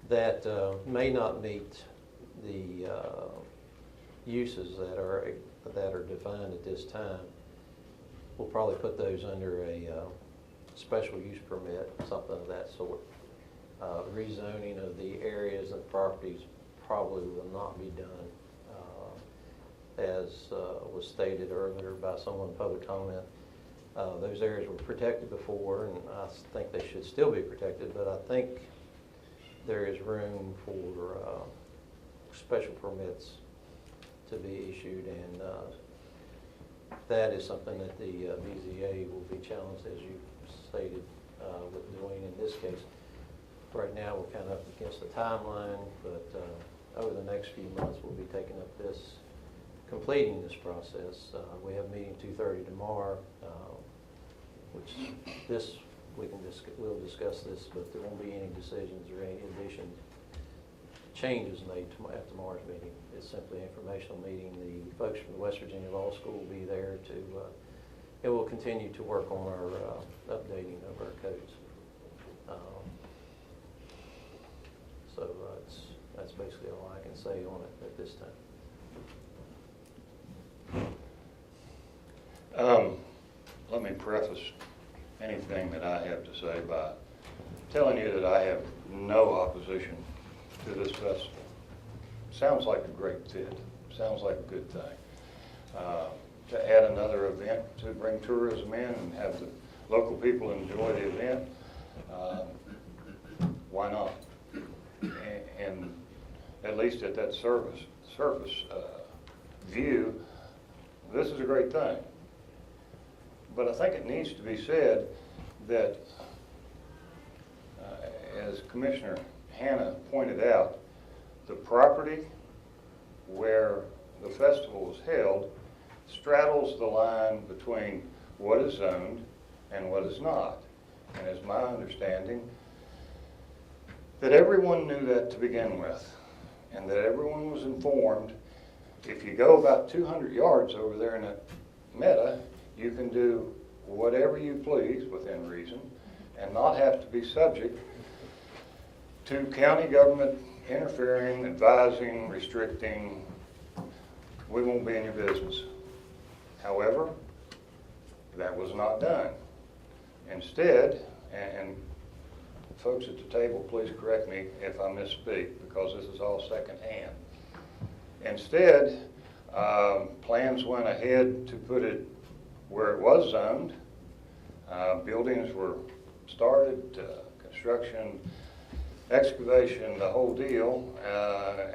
that may not meet the uses that are defined at this time. We'll probably put those under a special use permit, something of that sort. Rezoning of the areas and properties probably will not be done, as was stated earlier by someone in public comment. Those areas were protected before, and I think they should still be protected, but I think there is room for special permits to be issued, and that is something that the BZA will be challenged, as you stated, with doing in this case. Right now, we're kind of up against the timeline, but over the next few months, we'll be taking up completing this process. We have a meeting 2:30 tomorrow, which we'll discuss this, but there won't be any decisions or any changes made at tomorrow's meeting. It's simply an informational meeting. The folks from the West Virginia Law School will be there and we'll continue to work on our updating of our codes. So that's basically all I can say on it at this time. Let me preface anything that I have to say by telling you that I have no opposition to this festival. Sounds like a great fit. Sounds like a good thing. To add another event to bring tourism in and have the local people enjoy the event, why not? And at least at that surface view, this is a great thing. But I think it needs to be said that, as Commissioner Hanna pointed out, the property where the festival is held straddles the line between what is zoned and what is not. And it's my understanding that everyone knew that to begin with, and that everyone was informed, if you go about 200 yards over there in that meadow, you can do whatever you please within reason and not have to be subject to county government interfering, advising, restricting. We won't be in your business. However, that was not done. Instead, and folks at the table, please correct me if I misspeak, because this is all secondhand. Instead, plans went ahead to put it where it was zoned. Buildings were started, construction, excavation, the whole deal,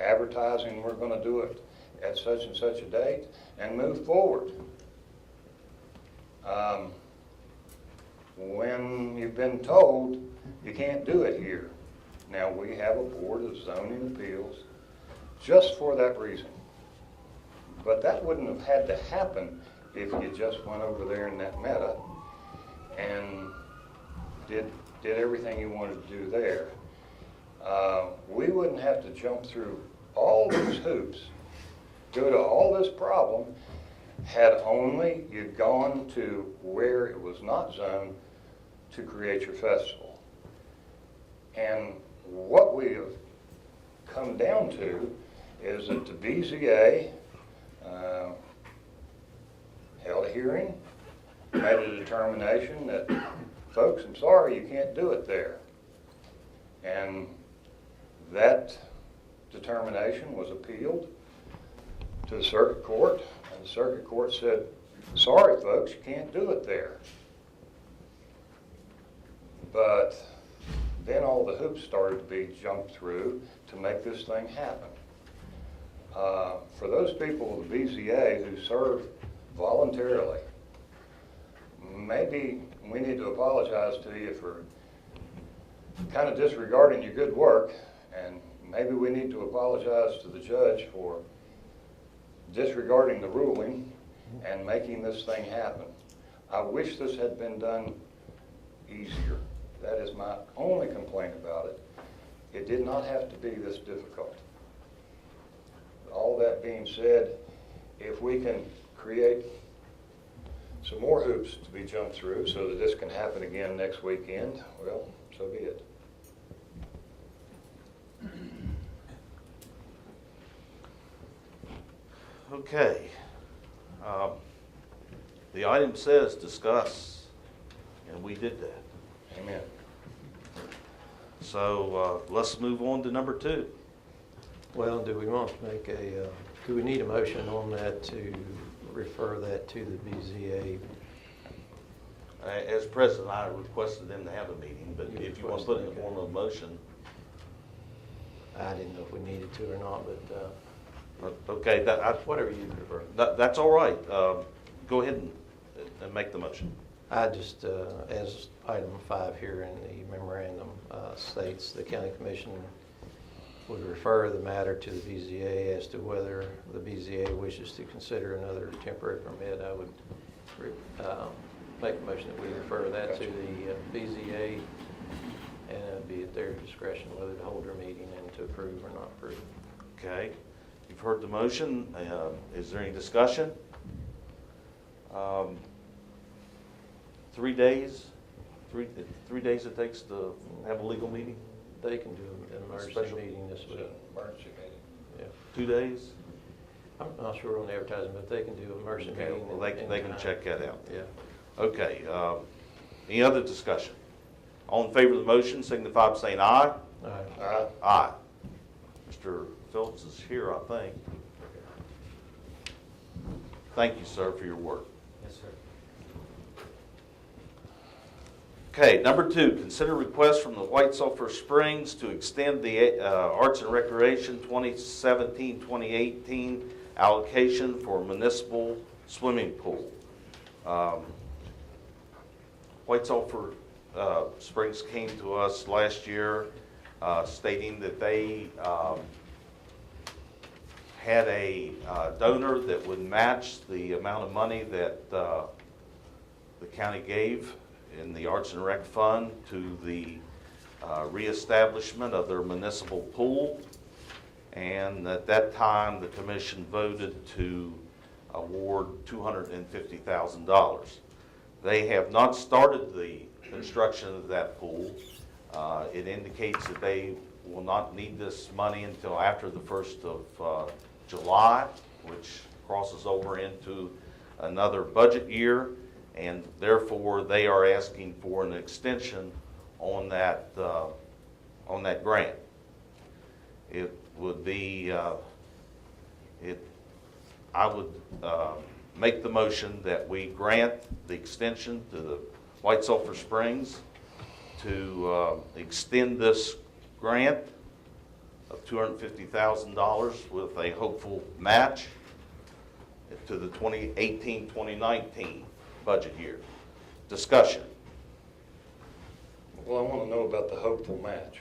advertising, we're going to do it at such and such a date, and move forward. When you've been told you can't do it here. Now, we have a board of zoning appeals just for that reason. But that wouldn't have had to happen if you just went over there in that meta and did everything you wanted to do there. We wouldn't have to jump through all these hoops, go to all this problem, had only you'd gone to where it was not zoned to create your festival. And what we have come down to is that the BZA held a hearing, made a determination that, folks, I'm sorry, you can't do it there. And that determination was appealed to the circuit court, and the circuit court said, sorry, folks, you can't do it there. But then all the hoops started to be jumped through to make this thing happen. For those people of the BZA who serve voluntarily, maybe we need to apologize to you for kind of disregarding your good work, and maybe we need to apologize to the judge for disregarding the ruling and making this thing happen. I wish this had been done easier. That is my only complaint about it. It did not have to be this difficult. All that being said, if we can create some more hoops to be jumped through so that this can happen again next weekend, well, so be it. Okay. The item says discuss, and we did that. Amen. So let's move on to number 2. Well, do we want to make do we need a motion on that to refer that to the BZA? As president, I requested them to have a meeting, but if you want to put it in the form of a motion. I didn't know if we needed to or not, but Okay, whatever you prefer. That's all right. Go ahead and make the motion. I just, as item 5 here in the memorandum states, the county commission would refer the matter to the BZA as to whether the BZA wishes to consider another temporary permit. I would make a motion that we refer that to the BZA, and it would be at their discretion whether to hold their meeting and to approve or not approve. Okay. You've heard the motion. Is there any discussion? 3 days? 3 days it takes to have a legal meeting? They can do an emergency Special meeting this week. Emergency meeting. Yeah. 2 days? I'm not sure on the advertising, but they can do an emergency Okay, meeting. well, they can check that out. Yeah. Okay, any other discussion? All in favor of the motion, signify by saying aye. Aye. Aye. Mr. Phillips is here, I think. Thank you, sir, for your work. Yes, sir. Okay, number 2, consider request from the White Sulphur Springs to extend the Arts and Recreation 2017-2018 allocation for municipal swimming pool. White Sulphur Springs came to us last year stating that they had a donor that would match the amount of money that the county gave in the Arts and Rec Fund to the reestablishment of their municipal pool. And at that time, the commission voted to award $250,000. They have not started the construction of that pool. It indicates that they will not need this money until after the 1st of July, which crosses over into another budget year. and therefore they are asking for an extension on that grant. It would be, I would make the motion that we grant the extension to the White Sulphur Springs to extend this grant of $250,000 with a hopeful match to the 2018-2019 budget year. Discussion. Well, I want to know about the hopeful match.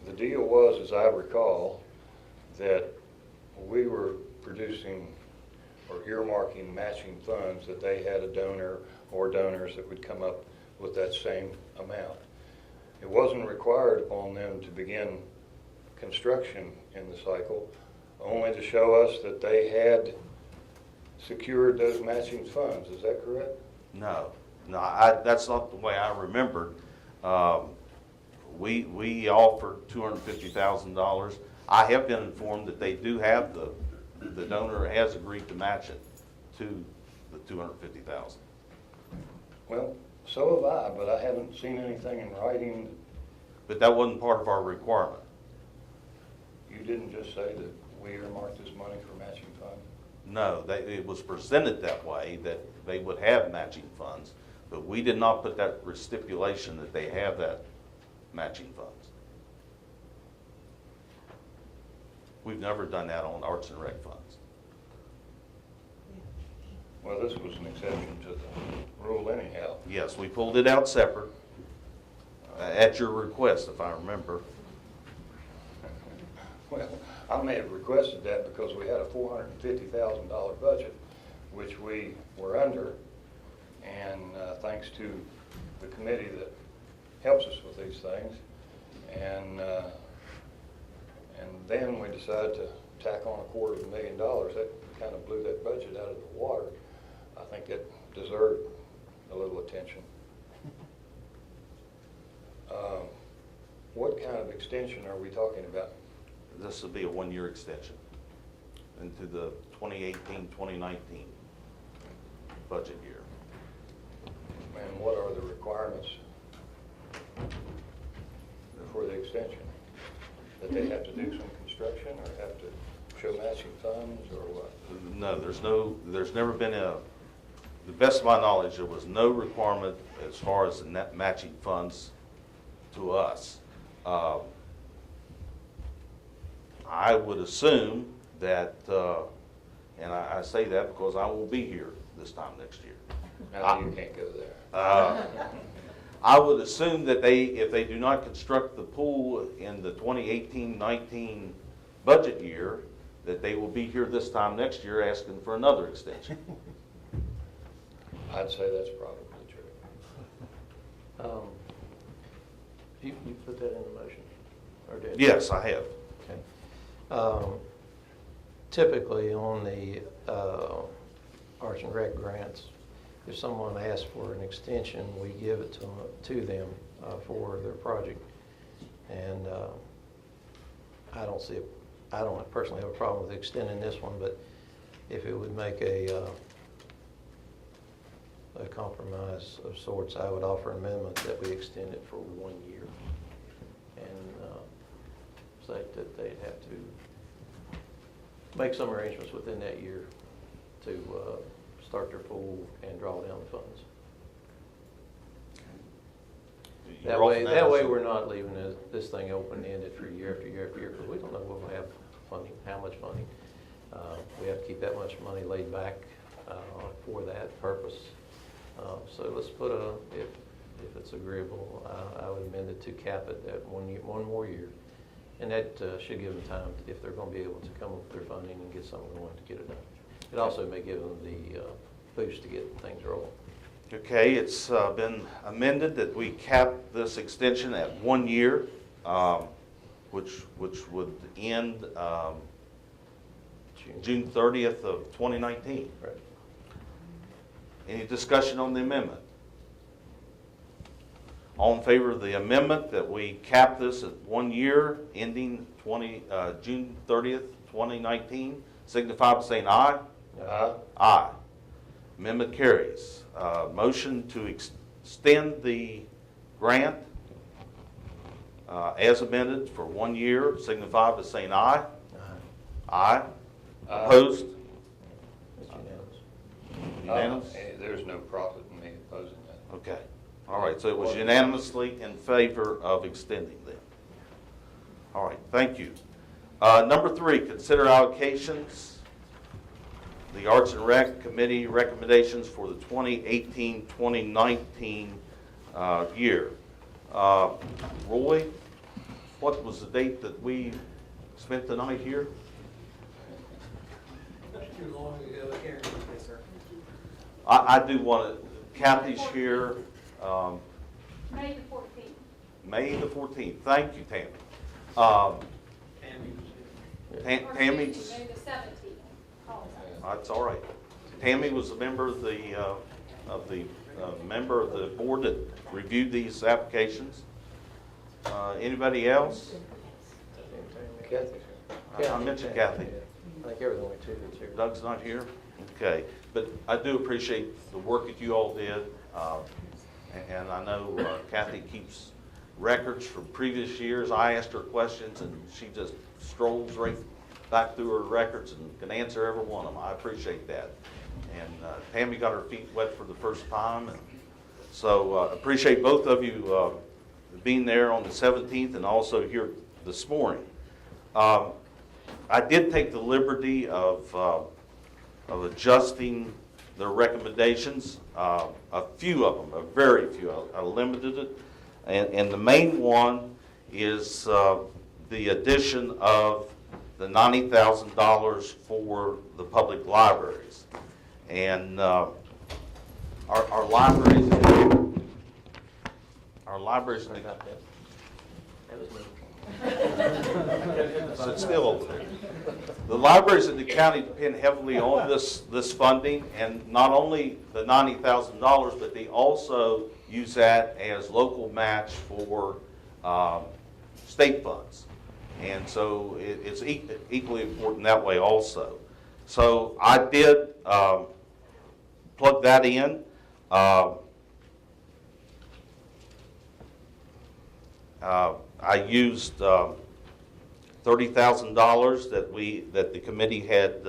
The deal was, as I recall, that we were producing or earmarking matching funds, that they had a donor or donors that would come up with that same amount. It wasn't required upon them to begin construction in the cycle, only to show us that they had secured those matching funds. Is that correct? No, that's not the way I remembered. We offered $250,000. I have been informed that they do have the donor has agreed to match it to the $250,000. Well, so have I, but I haven't seen anything in writing. But that wasn't part of our requirement. You didn't just say that we earmarked this money for matching funds? No, it was presented that way, that they would have matching funds, but we did not put that stipulation that they have that matching funds. We've never done that on Arts and Rec funds. Well, this was an exception to the rule anyhow. Yes, we pulled it out separate, at your request, if I remember. Well, I may have requested that because we had a $450,000 budget, which we were under, and thanks to the committee that helps us with these things, and then we decided to tack on $250,000. That kind of blew that budget out of the water. I think it deserved a little attention. What kind of extension are we talking about? This will be a one-year extension into the 2018-2019 budget year. And what are the requirements for the extension? That they have to do some construction or have to show matching funds or what? No, there's never been to the best of my knowledge, there was no requirement as far as the net matching funds to us. I would assume that, and I say that because I will be here this time next year. No, you can't go there. I would assume that if they do not construct the pool in the 2018-19 budget year, that they will be here this time next year asking for another extension. I'd say that's probably true. You put that in the motion? Or did Yes, I have. Okay. Typically on the Arts and Rec grants, if someone asks for an extension, we give it to them for their project. And I don't personally have a problem with extending this one, but if it would make a compromise of sorts, I would offer an amendment that we extend it for 1 year. And say that they'd have to make some arrangements within that year to start their pool and draw down the funds. That way we're not leaving this thing open-ended for year after year after year, because we don't know when we'll have funding, how much funding. We have to keep that much money laid back for that purpose. So let's put if it's agreeable, I would amend it to cap it at 1 year, 1 more year. And that should give them time, if they're going to be able to come up with their funding and get something going, to get it done. It also may give them the boost to get things rolling. Okay, it's been amended that we cap this extension at 1 year, which would end June 30th of 2019. Right. Any discussion on the amendment? All in favor of the amendment that we cap this at 1 year, ending June 30th, 2019, signify by saying aye. Aye. Aye. Amendment carries. Motion to extend the grant as amended for 1 year, signify by saying aye. Aye. Opposed? It's unanimous. Unanimous? There's no profit in me opposing that. Okay. All right, so it was unanimously in favor of extending them. All right, thank you. Number 3, consider allocations. The Arts and Rec Committee recommendations for the 2018-2019 year. Roy, what was the date that we spent the night here? Too long ago, I can't remember, sir. I do want to, Kathy's here. May the 14th. May the 14th. Thank you, Tammy. Tammy's, May the 17th. that's all right. Tammy was a member of the member of the board that reviewed these applications. Anybody else? Kathy. I mentioned Kathy. I think there was only 2 that's here. Doug's not here? Okay. But I do appreciate the work that you all did. And I know Kathy keeps records from previous years. I asked her questions and she just strolls right back through her records and can answer every one of them. I appreciate that. And Tammy got her feet wet for the first time. And so appreciate both of you being there on the 17th and also here this morning. I did take the liberty of adjusting their recommendations, a few of them, a very few. I limited it, and the main one is the addition of the $90,000 for the public libraries, and our libraries. Our libraries. So it's still over there. The libraries in the county depend heavily on this funding, and not only the $90,000, but they also use that as local match for state funds. And so it's equally important that way also. So I did plug that in. I used $30,000 that the committee had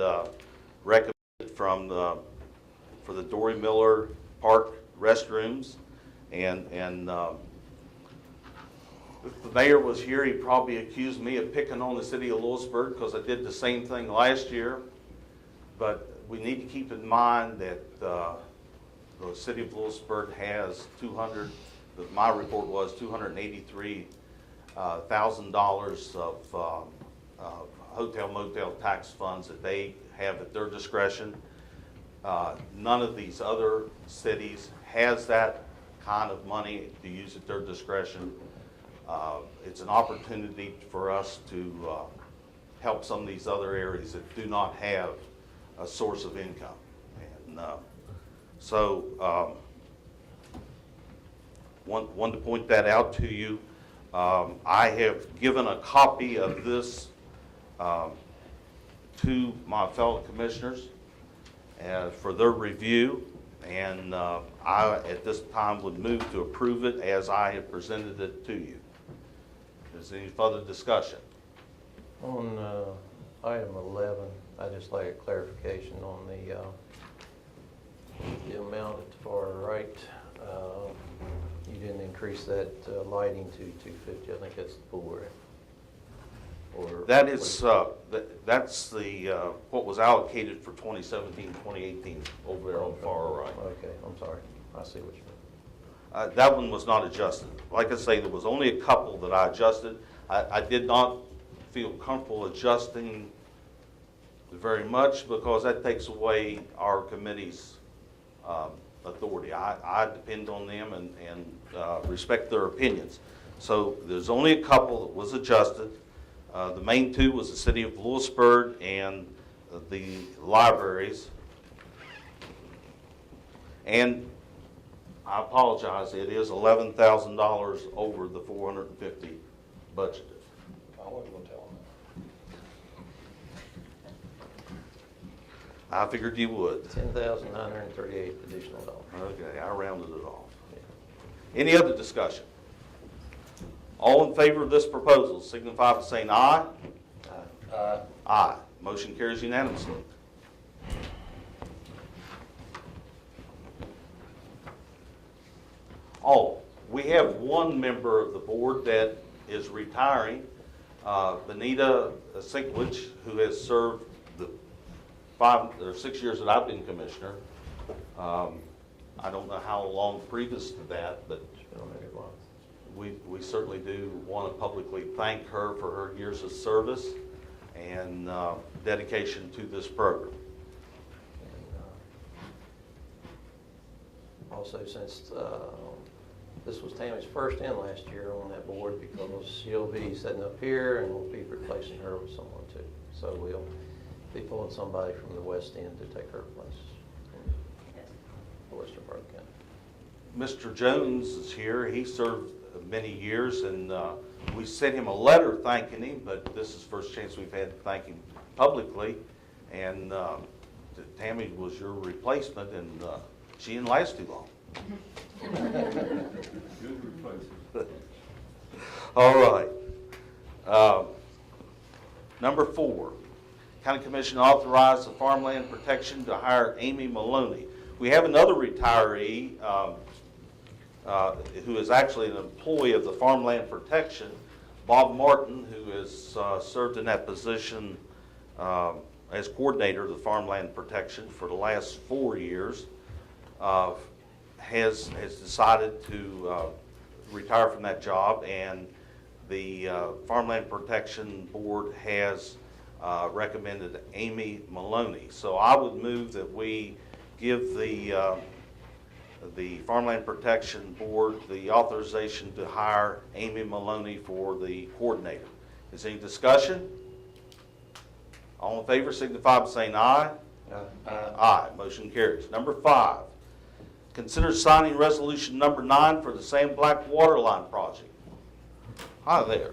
recommended for the Dory Miller Park restrooms, and if the mayor was here, he'd probably accuse me of picking on the city of Lewisburg because I did the same thing last year. But we need to keep in mind that the city of Lewisburg has my report was $283,000 of hotel motel tax funds that they have at their discretion. None of these other cities has that kind of money to use at their discretion. It's an opportunity for us to help some of these other areas that do not have a source of income. And so wanted to point that out to you. I have given a copy of this to my fellow commissioners for their review, and I at this time would move to approve it as I have presented it to you. Is there any further discussion? On item 11, I'd just like a clarification on the amount at the far right. You didn't increase that lighting to 250. I think that's the pool, right? Or That is that's the what was allocated for 2017-2018 over there on the far right. Okay, I'm sorry. I see what you mean. That one was not adjusted. Like I say, there was only a couple that I adjusted. I did not feel comfortable adjusting very much because that takes away our committee's authority. I depend on them and respect their opinions. So there's only a couple that was adjusted. The main two was the city of Lewisburg and the libraries. And I apologize, it is $11,000 over the 450 budgeted. I wasn't going to tell I figured you would. $10,938 additional dollars. Okay, I rounded it off. Any other discussion? All in favor of this proposal signify by saying aye. Aye. Aye. Motion carries unanimously. Oh, we have one member of the board that is retiring, Benita Sinkwich, who has served the 5 or 6 years that I've been commissioner. I don't know how long previous to that, but we certainly do want to publicly thank her for her years of service and dedication to this program. And, also, since this was Tammy's first and last year on that board, because she'll be sitting up here and we'll be replacing her with someone too. So we'll be pulling somebody from the west end to take her place in the western part of the county. Mr. Jones is here. He served many years, and we sent him a letter thanking him, but this is the first chance we've had to thank him publicly. And Tammy was your replacement, and she didn't last too long. Good replacement. All right. Number 4, County Commission authorized the farmland protection to hire Amy Maloney. We have another retiree who is actually an employee of the farmland protection, Bob Martin, who has served in that position as coordinator of the farmland protection for the last 4 years. Has decided to retire from that job, and the Farmland Protection Board has recommended Amy Maloney. So I would move that we give the Farmland Protection Board the authorization to hire Amy Maloney for the coordinator. Is there any discussion? All in favor signify by saying aye. Aye. Aye. Motion carries. Number 5. Consider signing resolution number 9 for the Sand Black Water Line project. Hi there.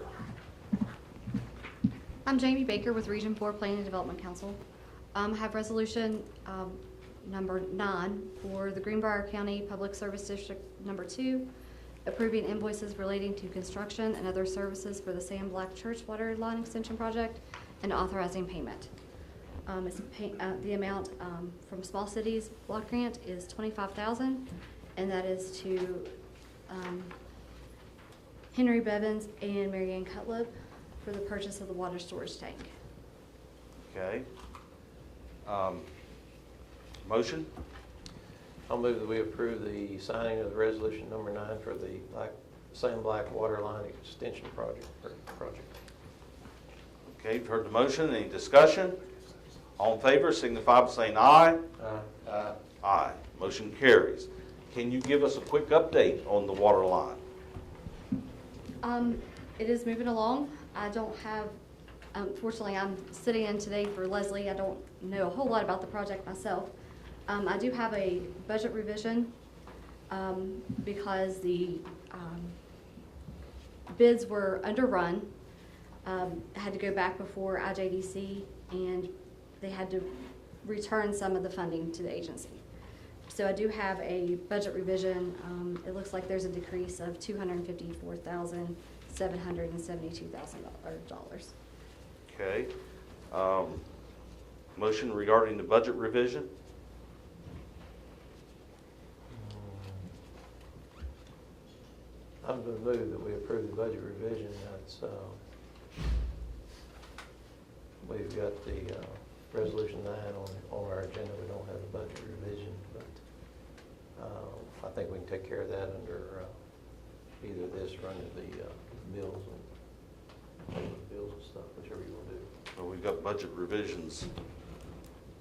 I'm Jamie Baker with Region 4 Planning and Development Council. Have resolution number 9 for the Greenbrier County Public Service District number 2, approving invoices relating to construction and other services for the Sand Black Church Water Line Extension Project and authorizing payment. The amount from Small Cities Block Grant is $25,000, and that is to Henry Bevins and Marianne Cutlip for the purchase of the water storage tank. Okay. Motion? I'll move that we approve the signing of the resolution number 9 for the Sand Black Water Line Extension project. Okay, you've heard the motion. Any discussion? All in favor signify by saying aye. Aye. Aye. Motion carries. Can you give us a quick update on the water line? It is moving along. I don't have, unfortunately, I'm sitting in today for Leslie. I don't know a whole lot about the project myself. I do have a budget revision because the bids were underrun. Had to go back before IJDC, and they had to return some of the funding to the agency. So I do have a budget revision. It looks like there's a decrease of $254,772,000. Okay. Motion regarding the budget revision? I'm going to move that we approve the budget revision. That's, we've got the resolution 9 on our agenda. We don't have the budget revision, but I think we can take care of that under either this or under the bills and stuff, whichever you want to do. Well, we've got budget revisions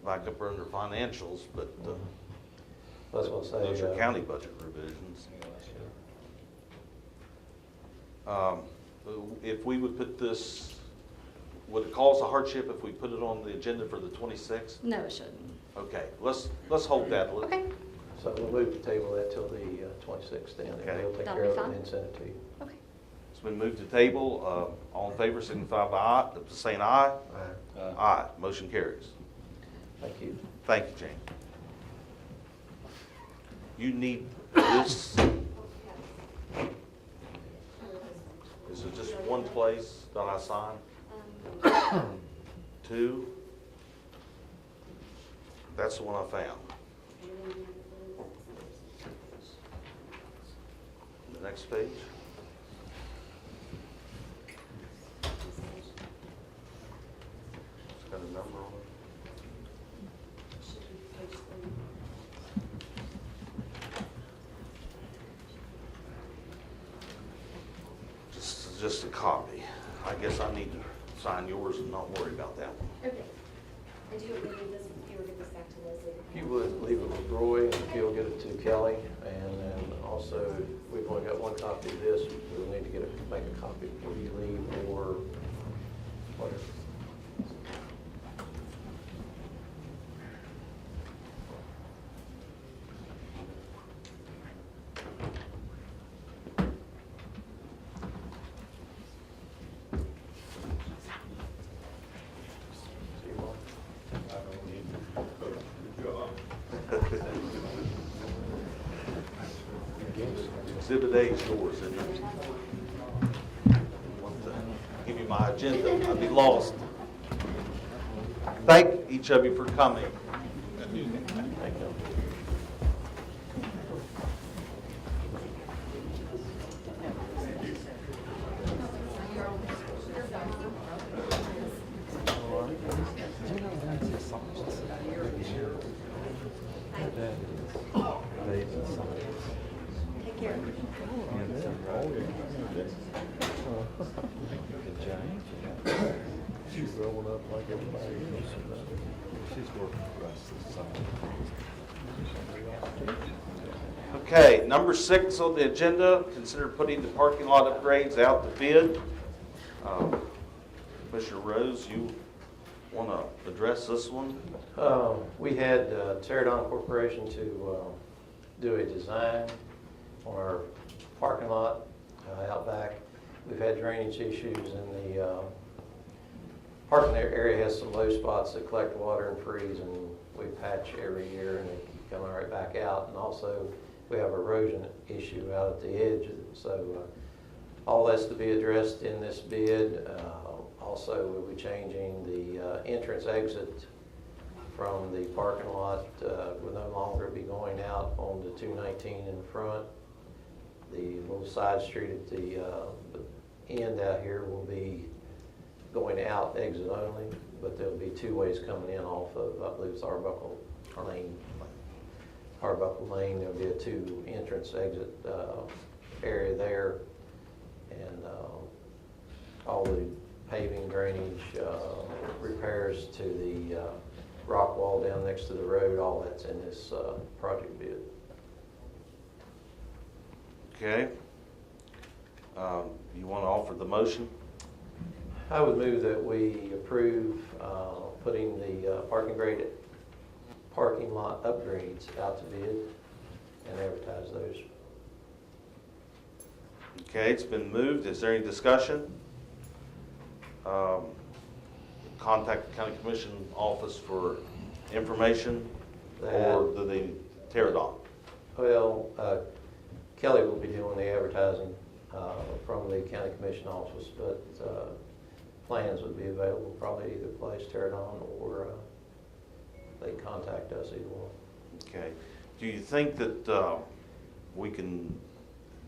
back up under financials, but That's what I say, those are county budget revisions. If we would put this, would it cause a hardship if we put it on the agenda for the 26th? No, it shouldn't. Okay, let's hold that. Okay. So we'll move the table that till the 26th, then, and Okay. we'll take That'll care be of it fine. and send it to you. Okay. It's been moved to table. All in favor signify by saying aye. Aye. Aye. Motion carries. Thank you. Thank you, Jane. You need this. Is it just one place that I sign? Two? That's the one I found. The next page. It's got a number on it. Just a copy. I guess I need to sign yours and not worry about that one. Okay. And do you want me to leave this, you or give this back to Leslie? If you would, leave it with Roy, and if you'll get it to Kelly, and then also, we've only got one copy of this, we'll need to make a copy before you leave, or whatever. Exhibit A is yours, isn't it? Want to give you my agenda, I'd be lost. Thank each of you for coming. Thank you. Take care. She's growing up like everybody else. She's working for us this summer. Okay, number 6 on the agenda, consider putting the parking lot upgrades out to bid. Commissioner Rose, you want to address this one? We had Teradon Corporation to do a design on our parking lot out back. We've had drainage issues, and the parking area has some low spots that collect water and freeze, and we patch every year, and they keep coming right back out. And also, we have erosion issue out at the edge, so all that's to be addressed in this bid. Also, we'll be changing the entrance exit from the parking lot. Will no longer be going out on the 219 in the front. The little side street at the end out here will be going out exit only, but there'll be 2 ways coming in off of, I believe it's Arbuckle Lane. Arbuckle Lane, there'll be a 2 entrance exit area there, and all the paving, drainage, repairs to the rock wall down next to the road, all that's in this project bid. Okay. You want to offer the motion? I would move that we approve putting the parking lot upgrades out to bid and advertise those. Okay, it's been moved. Is there any discussion? Contact the County Commission office for information, or do they tear it off? Well, Kelly will be doing the advertising from the County Commission office, but plans would be available probably either place, tear it on, or they can contact us, either one. Okay. Do you think that we can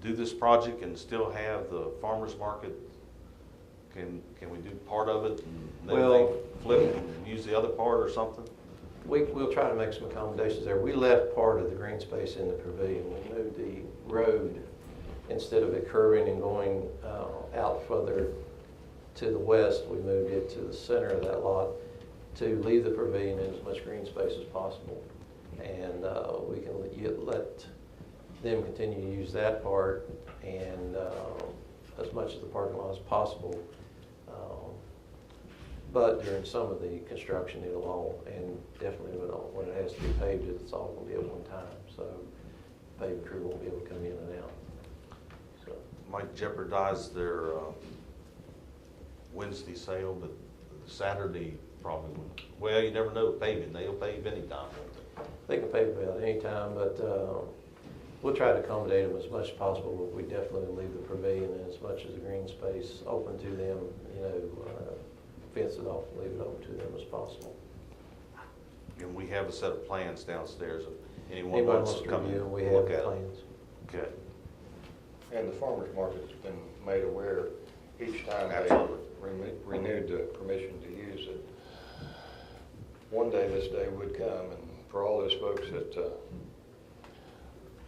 do this project and still have the farmer's market? Can we do part of it and then Well, they flip it and use the other part or something? We'll try to make some accommodations there. We left part of the green space in the pavilion. We moved the road, instead of it curving and going out further to the west, we moved it to the center of that lot to leave the pavilion in as much green space as possible. And we can let them continue to use that part, and as much of the parking lot as possible. But during some of the construction, it'll all, and definitely when it has to be paved, it's all going to be at one time. So the paving crew won't be able to come in and out. So Might jeopardize their Wednesday sale, but Saturday probably wouldn't. Well, you never know, paving, they'll pave anytime, won't They can pay about any time, but we'll try to accommodate them as much as possible. But we definitely leave the pavilion and as much as the green space open to them, fence it off and leave it open to them as possible. they? And we have a set of plans downstairs if anyone Anybody wants to come in review, and we have look at it. plans. Okay, And the farmer's market's been made aware each time they Absolutely. renewed the permission to use it. One day this day would come, and for all those folks that,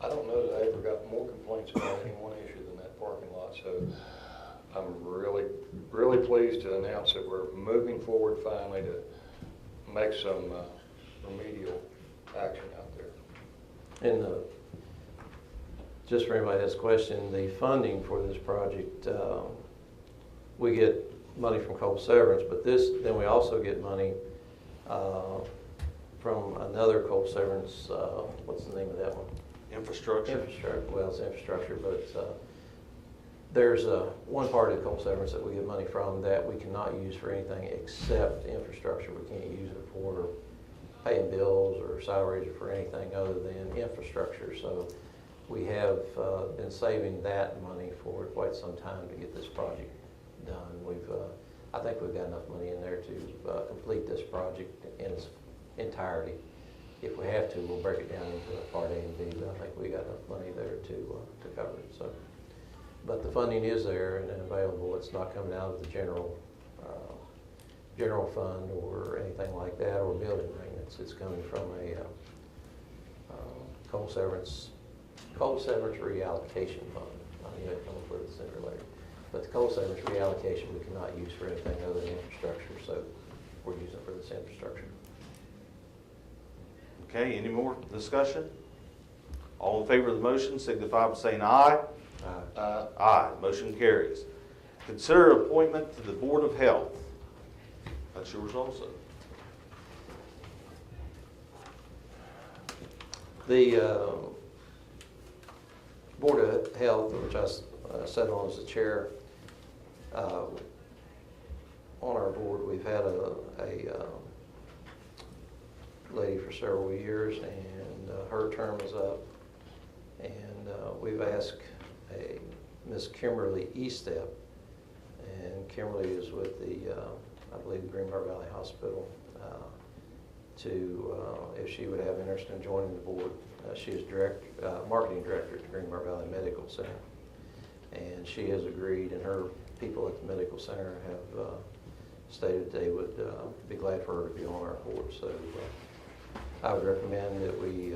I don't know that I ever got more complaints about any one issue than that parking lot. So I'm really, really pleased to announce that we're moving forward finally to make some remedial action out there. And just for anybody that's questioned, the funding for this project, we get money from coal severance, but then we also get money from another coal severance, what's the name of that one? infrastructure. Infrastructure, well, it's infrastructure, but there's one part of the coal severance that we get money from that we cannot use for anything except infrastructure. We can't use it for paying bills or salaries or for anything other than infrastructure. So we have been saving that money for quite some time to get this project done. I think we've got enough money in there to complete this project in its entirety. If we have to, we'll break it down into part A and B, but I think we got enough money there to cover it. So, but the funding is there and available. It's not coming out of the general fund or anything like that, or building maintenance. It's coming from a coal severance reallocation fund. I need to come up with the center later. But the coal severance reallocation we cannot use for anything other than infrastructure, so we're using it for this infrastructure. Okay, any more discussion? All in favor of the motion signify by saying aye. Aye. Aye, motion carries. Consider appointment to the Board of Health. That's yours also. The Board of Health, which I sat on as the chair, on our board, we've had a lady for several years, and her term is up. And we've asked a Miss Kimberly Estep, and Kimberly is with the, I believe, Greenbrier Valley Hospital, if she would have interest in joining the board. She is marketing director at the Greenbrier Valley Medical Center, and she has agreed, and her people at the medical center have stated they would be glad for her to be on our board. So I would recommend that we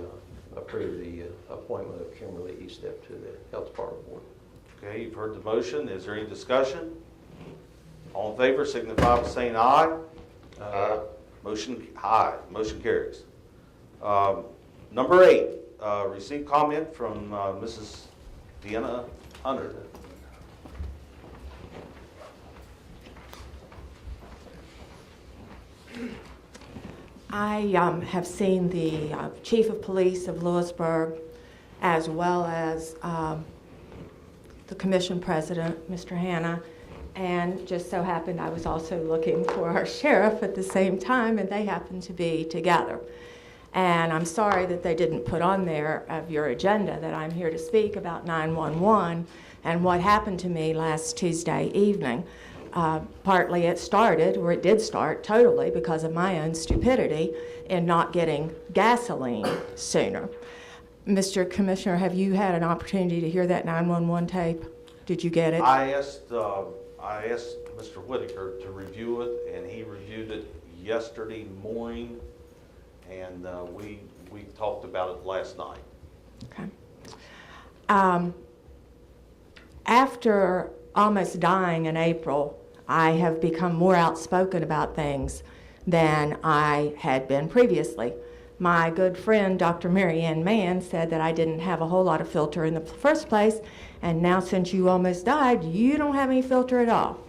approve the appointment of Kimberly Estep to the Health Department Board. Okay, you've heard the motion. Is there any discussion? All in favor signify by saying aye. Motion carries. Number 8, receive comment from Mrs. Deanna Hunter. I have seen the Chief of Police of Lewisburg, as well as the Commission President, Mr. Hanna, and just so happened I was also looking for our sheriff at the same time, and they happened to be together. And I'm sorry that they didn't put on there of your agenda that I'm here to speak about 911 and what happened to me last Tuesday evening. Partly it did start totally because of my own stupidity in not getting gasoline sooner. Mr. Commissioner, have you had an opportunity to hear that 911 tape? Did you get it? I asked Mr. Whitaker to review it, and he reviewed it yesterday morning, and we talked about it last night. Okay. After almost dying in April, I have become more outspoken about things than I had been previously. My good friend, Dr. Mary Ann Mann, said that I didn't have a whole lot of filter in the first place, and now since you almost died, you don't have any filter at all.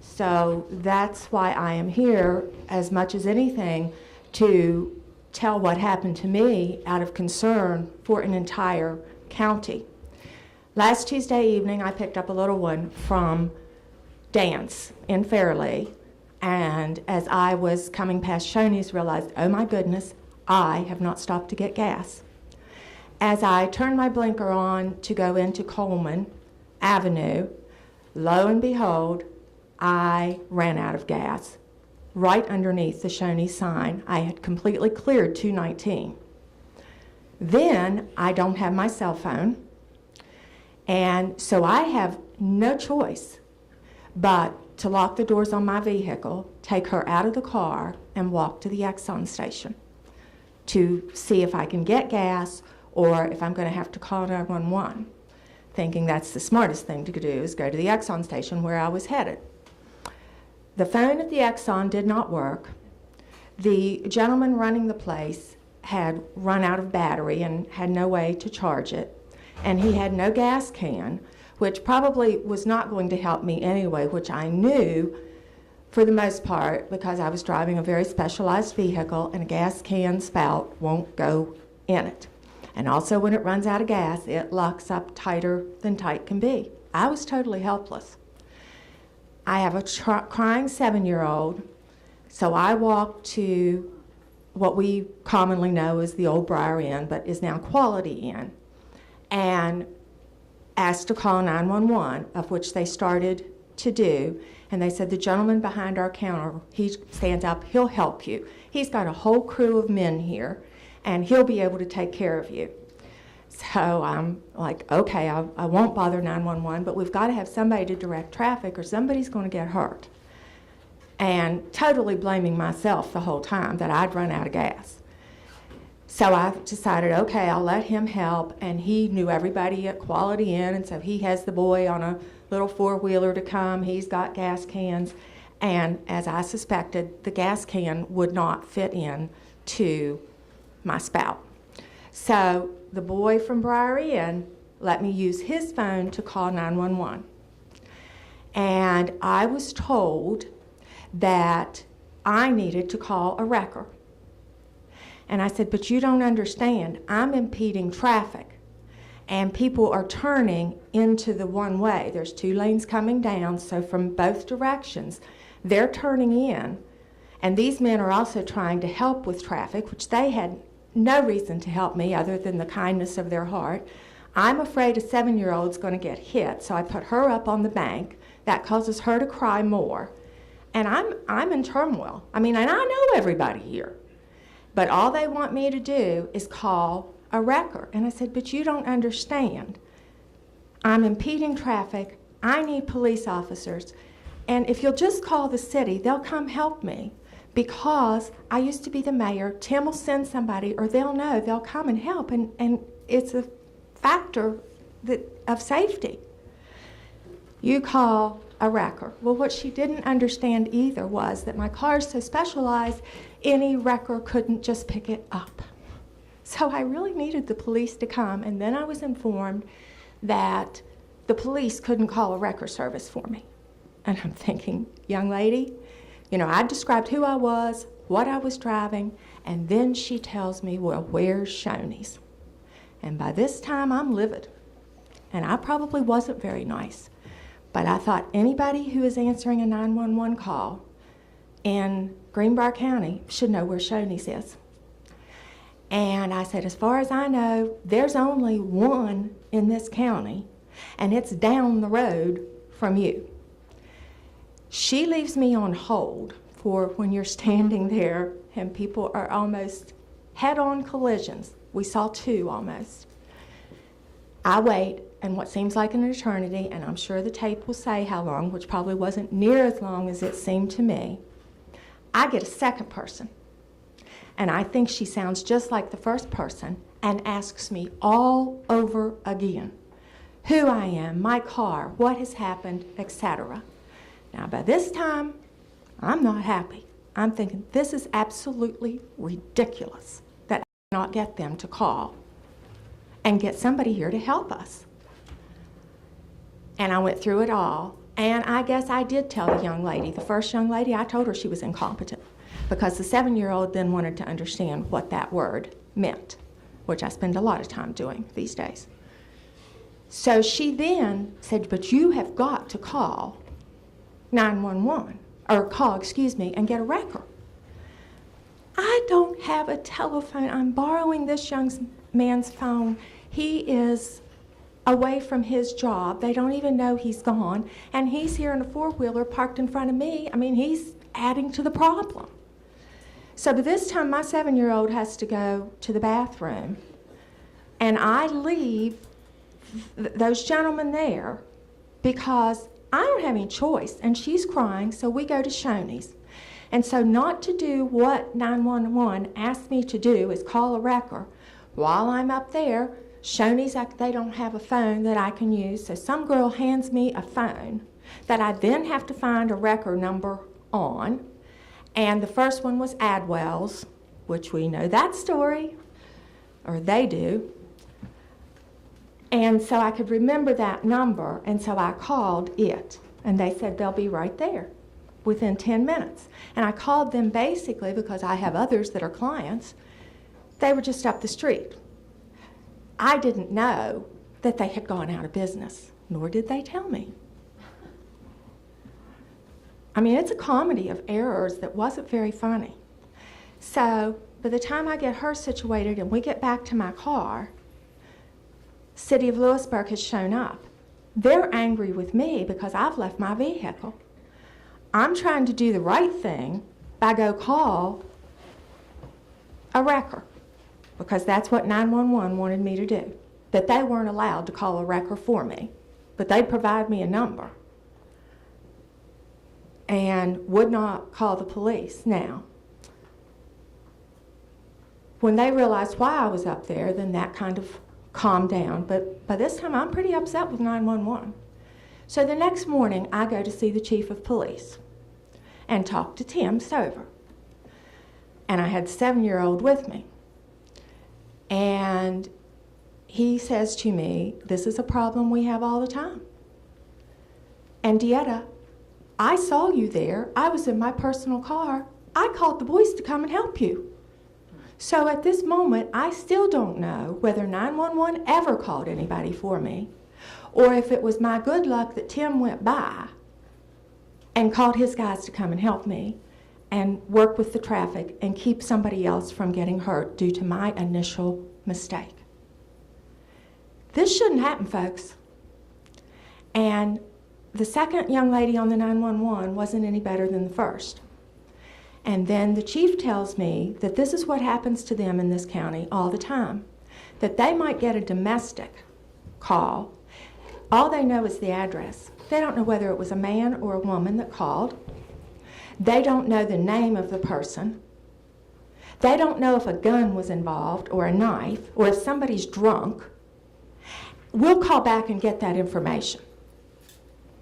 So that's why I am here, as much as anything, to tell what happened to me out of concern for an entire county. Last Tuesday evening, I picked up a little one from dance in Fairleigh. And as I was coming past Shoney's, realized, oh my goodness, I have not stopped to get gas. As I turned my blinker on to go into Coleman Avenue, lo and behold, I ran out of gas right underneath the Shoney sign. I had completely cleared 219. Then I don't have my cell phone, and so I have no choice but to lock the doors on my vehicle, take her out of the car, and walk to the Exxon station to see if I can get gas or if I'm going to have to call 911, thinking that's the smartest thing to do is go to the Exxon station where I was headed. The phone at the Exxon did not work. The gentleman running the place had run out of battery and had no way to charge it, and he had no gas can, which probably was not going to help me anyway, which I knew for the most part because I was driving a very specialized vehicle and a gas can spout won't go in it. And also when it runs out of gas, it locks up tighter than tight can be. I was totally helpless. I have a crying 7-year-old, so I walked to what we commonly know as the Old Briar Inn, but is now Quality Inn, and asked to call 911, of which they started to do, and they said, the gentleman behind our counter, he stands up, he'll help you. He's got a whole crew of men here, and he'll be able to take care of you. So I'm like, okay, I won't bother 911, but we've got to have somebody to direct traffic or somebody's going to get hurt. And totally blaming myself the whole time that I'd run out of gas. So I decided, okay, I'll let him help, and he knew everybody at Quality Inn, and so he has the boy on a little four-wheeler to come. He's got gas cans, and as I suspected, the gas can would not fit in to my spout. So the boy from Briar Inn let me use his phone to call 911. And I was told that I needed to call a wrecker. And I said, but you don't understand, I'm impeding traffic. And people are turning into the one way. There's 2 lanes coming down, so from both directions, they're turning in. And these men are also trying to help with traffic, which they had no reason to help me other than the kindness of their heart. I'm afraid a 7-year-old's going to get hit, so I put her up on the bank. That causes her to cry more. And I'm in turmoil. I mean, and I know everybody here. But all they want me to do is call a wrecker. And I said, but you don't understand. I'm impeding traffic. I need police officers. And if you'll just call the city, they'll come help me. Because I used to be the mayor. Tim will send somebody, or they'll know. They'll come and help. And it's a factor of safety. You call a wrecker. Well, what she didn't understand either was that my car is so specialized, any wrecker couldn't just pick it up. So I really needed the police to come, and then I was informed that the police couldn't call a wrecker service for me. And I'm thinking, young lady, you know, I described who I was, what I was driving, and then she tells me, well, where's Shoney's? And by this time, I'm livid. And I probably wasn't very nice. But I thought anybody who is answering a 911 call in Greenbrier County should know where Shoney's is. And I said, as far as I know, there's only one in this county, and it's down the road from you. She leaves me on hold for when you're standing there and people are almost head-on collisions. We saw 2 almost. I wait, and what seems like an eternity, and I'm sure the tape will say how long, which probably wasn't near as long as it seemed to me, I get a second person. And I think she sounds just like the first person and asks me all over again who I am, my car, what has happened, etc. Now, by this time, I'm not happy. I'm thinking, this is absolutely ridiculous that I cannot get them to call and get somebody here to help us. And I went through it all, and I guess I did tell the young lady, the first young lady, I told her she was incompetent because the 7-year-old then wanted to understand what that word meant, which I spend a lot of time doing these days. So she then said, but you have got to call 911 or call, excuse me, and get a wrecker. I don't have a telephone. I'm borrowing this young man's phone. He is away from his job. They don't even know he's gone. And he's here in a four-wheeler parked in front of me. I mean, he's adding to the problem. So by this time, my 7-year-old has to go to the bathroom. And I leave those gentlemen there because I don't have any choice. And she's crying, so we go to Shoney's. And so not to do what 911 asked me to do is call a wrecker. While I'm up there, Shoney's, they don't have a phone that I can use, so some girl hands me a phone that I then have to find a wrecker number on. And the first one was Adwell's, which we know that story, or they do. And so I could remember that number, and so I called it. And they said they'll be right there within 10 minutes. And I called them basically because I have others that are clients. They were just up the street. I didn't know that they had gone out of business, nor did they tell me. I mean, it's a comedy of errors that wasn't very funny. So by the time I get her situated and we get back to my car, City of Lewisburg has shown up. They're angry with me because I've left my vehicle. I'm trying to do the right thing by go call a wrecker, because that's what 911 wanted me to do, that they weren't allowed to call a wrecker for me, but they'd provide me a number and would not call the police. Now, when they realized why I was up there, then that kind of calmed down, but by this time I'm pretty upset with 911. So the next morning I go to see the chief of police and talk to Tim Stover. And I had the 7-year-old with me. And he says to me, this is a problem we have all the time. And Dieta, I saw you there. I was in my personal car. I called the boys to come and help you. So at this moment, I still don't know whether 911 ever called anybody for me, or if it was my good luck that Tim went by and called his guys to come and help me and work with the traffic and keep somebody else from getting hurt due to my initial mistake. This shouldn't happen, folks. And the second young lady on the 911 wasn't any better than the first. And then the chief tells me that this is what happens to them in this county all the time, that they might get a domestic call. All they know is the address. They don't know whether it was a man or a woman that called. They don't know the name of the person. They don't know if a gun was involved or a knife or if somebody's drunk. We'll call back and get that information.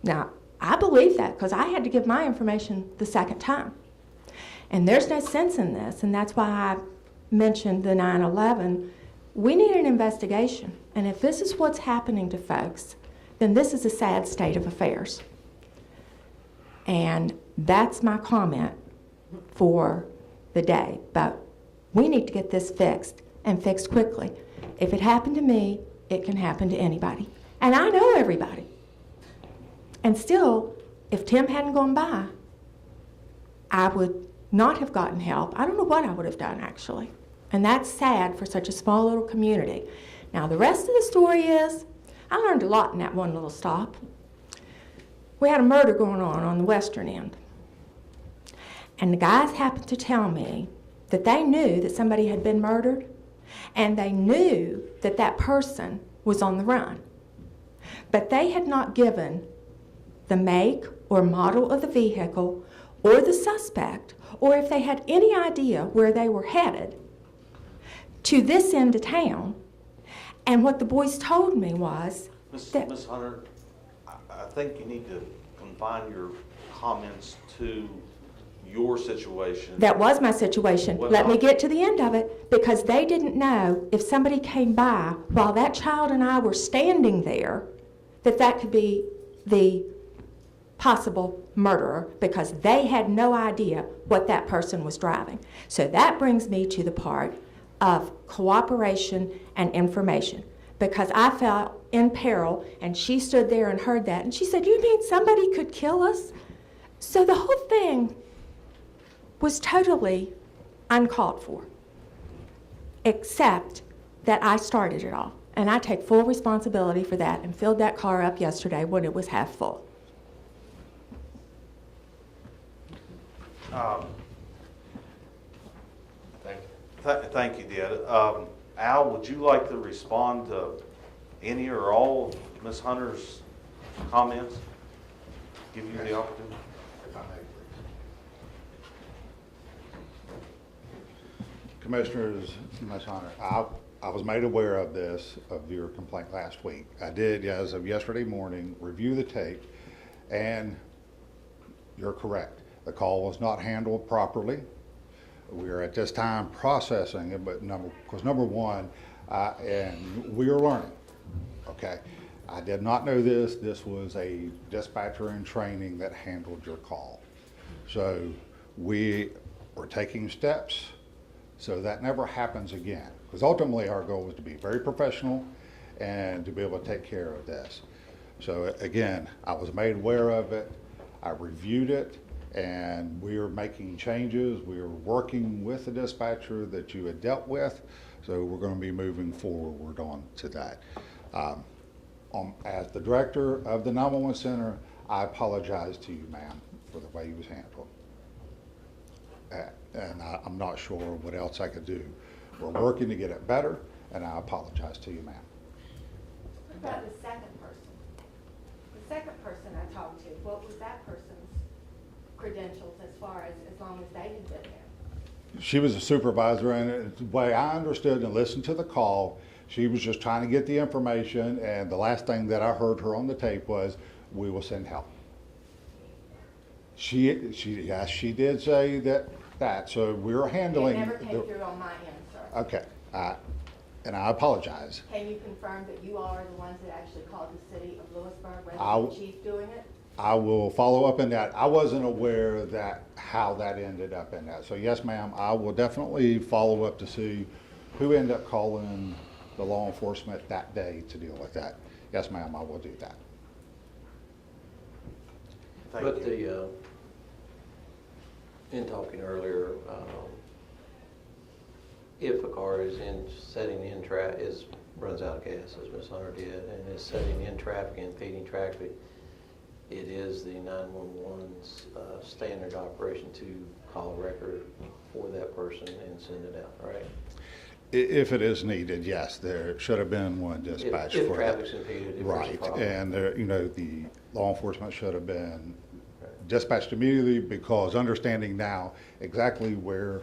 Now, I believe that because I had to give my information the second time. And there's no sense in this, and that's why I mentioned the 9/11. We need an investigation, and if this is what's happening to folks, then this is a sad state of affairs. And that's my comment for the day. But we need to get this fixed, and fixed quickly. If it happened to me, it can happen to anybody. And I know everybody. And still, if Tim hadn't gone by, I would not have gotten help. I don't know what I would have done, actually. And that's sad for such a small little community. Now, the rest of the story is, I learned a lot in that one little stop. We had a murder going on the western end. And the guys happened to tell me that they knew that somebody had been murdered, and they knew that that person was on the run. But they had not given the make or model of the vehicle or the suspect, or if they had any idea where they were headed to this end of town. And what the boys told me was that... Ms. Hunter, I think you need to confine your comments to your situation. That was my situation. Well, Let me get to the end of it, because they didn't know if somebody came by while that child and I were standing there, that could be the possible murderer, because they had no idea what that person was driving. So that brings me to the part of cooperation and information, because I felt in peril, and she stood there and heard that, and she said, "You mean somebody could kill us?" So the whole thing was totally uncalled for, except that I started it all. And I take full responsibility for that and filled that car up yesterday when it was half full. Thank you, Dad. Al, would you like to respond to any or all of Ms. Hunter's comments? Give you the opportunity. If I may, please. Commissioners, Ms. Hunter, I was made aware of this, of your complaint last week. I did, as of yesterday morning, review the tape, and you're correct. The call was not handled properly. We are at this time processing it, but number one, and we are learning, okay? I did not know this. This was a dispatcher in training that handled your call. So we are taking steps so that never happens again. Because ultimately our goal was to be very professional and to be able to take care of this. So again, I was made aware of it. I reviewed it. And we are making changes. We are working with the dispatcher that you had dealt with. So we're going to be moving forward on to that. As the director of the 911 Center, I apologize to you, ma'am, for the way it was handled. And I'm not sure what else I could do. We're working to get it better, and I apologize to you, ma'am. What about the second person? The second person I talked to, what was that person's credentials as far as long as they had been there? She was a supervisor, and the way I understood and listened to the call, she was just trying to get the information, and the last thing that I heard her on the tape was, "We will send help." Yes, she did say that. So we're handling. It never came through on my end, sir. Okay, and I apologize. Can you confirm that you all are the ones that actually called the city of Lewisburg, rather than the chief doing it? I will follow up in that. I wasn't aware that how that ended up in that. So yes, ma'am, I will definitely follow up to see who ended up calling the law enforcement that day to deal with that. Yes, ma'am, I will do that. But in talking earlier, if a car is runs out of gas, as Ms. Hunter did, and is setting in traffic and impeding traffic, it is the 911's standard operation to call a record for that person and send it out, right? If it is needed, yes, there should have been one dispatch for that. If traffic's impeded, if there's a problem. And the law enforcement should have been dispatched immediately, because understanding now exactly where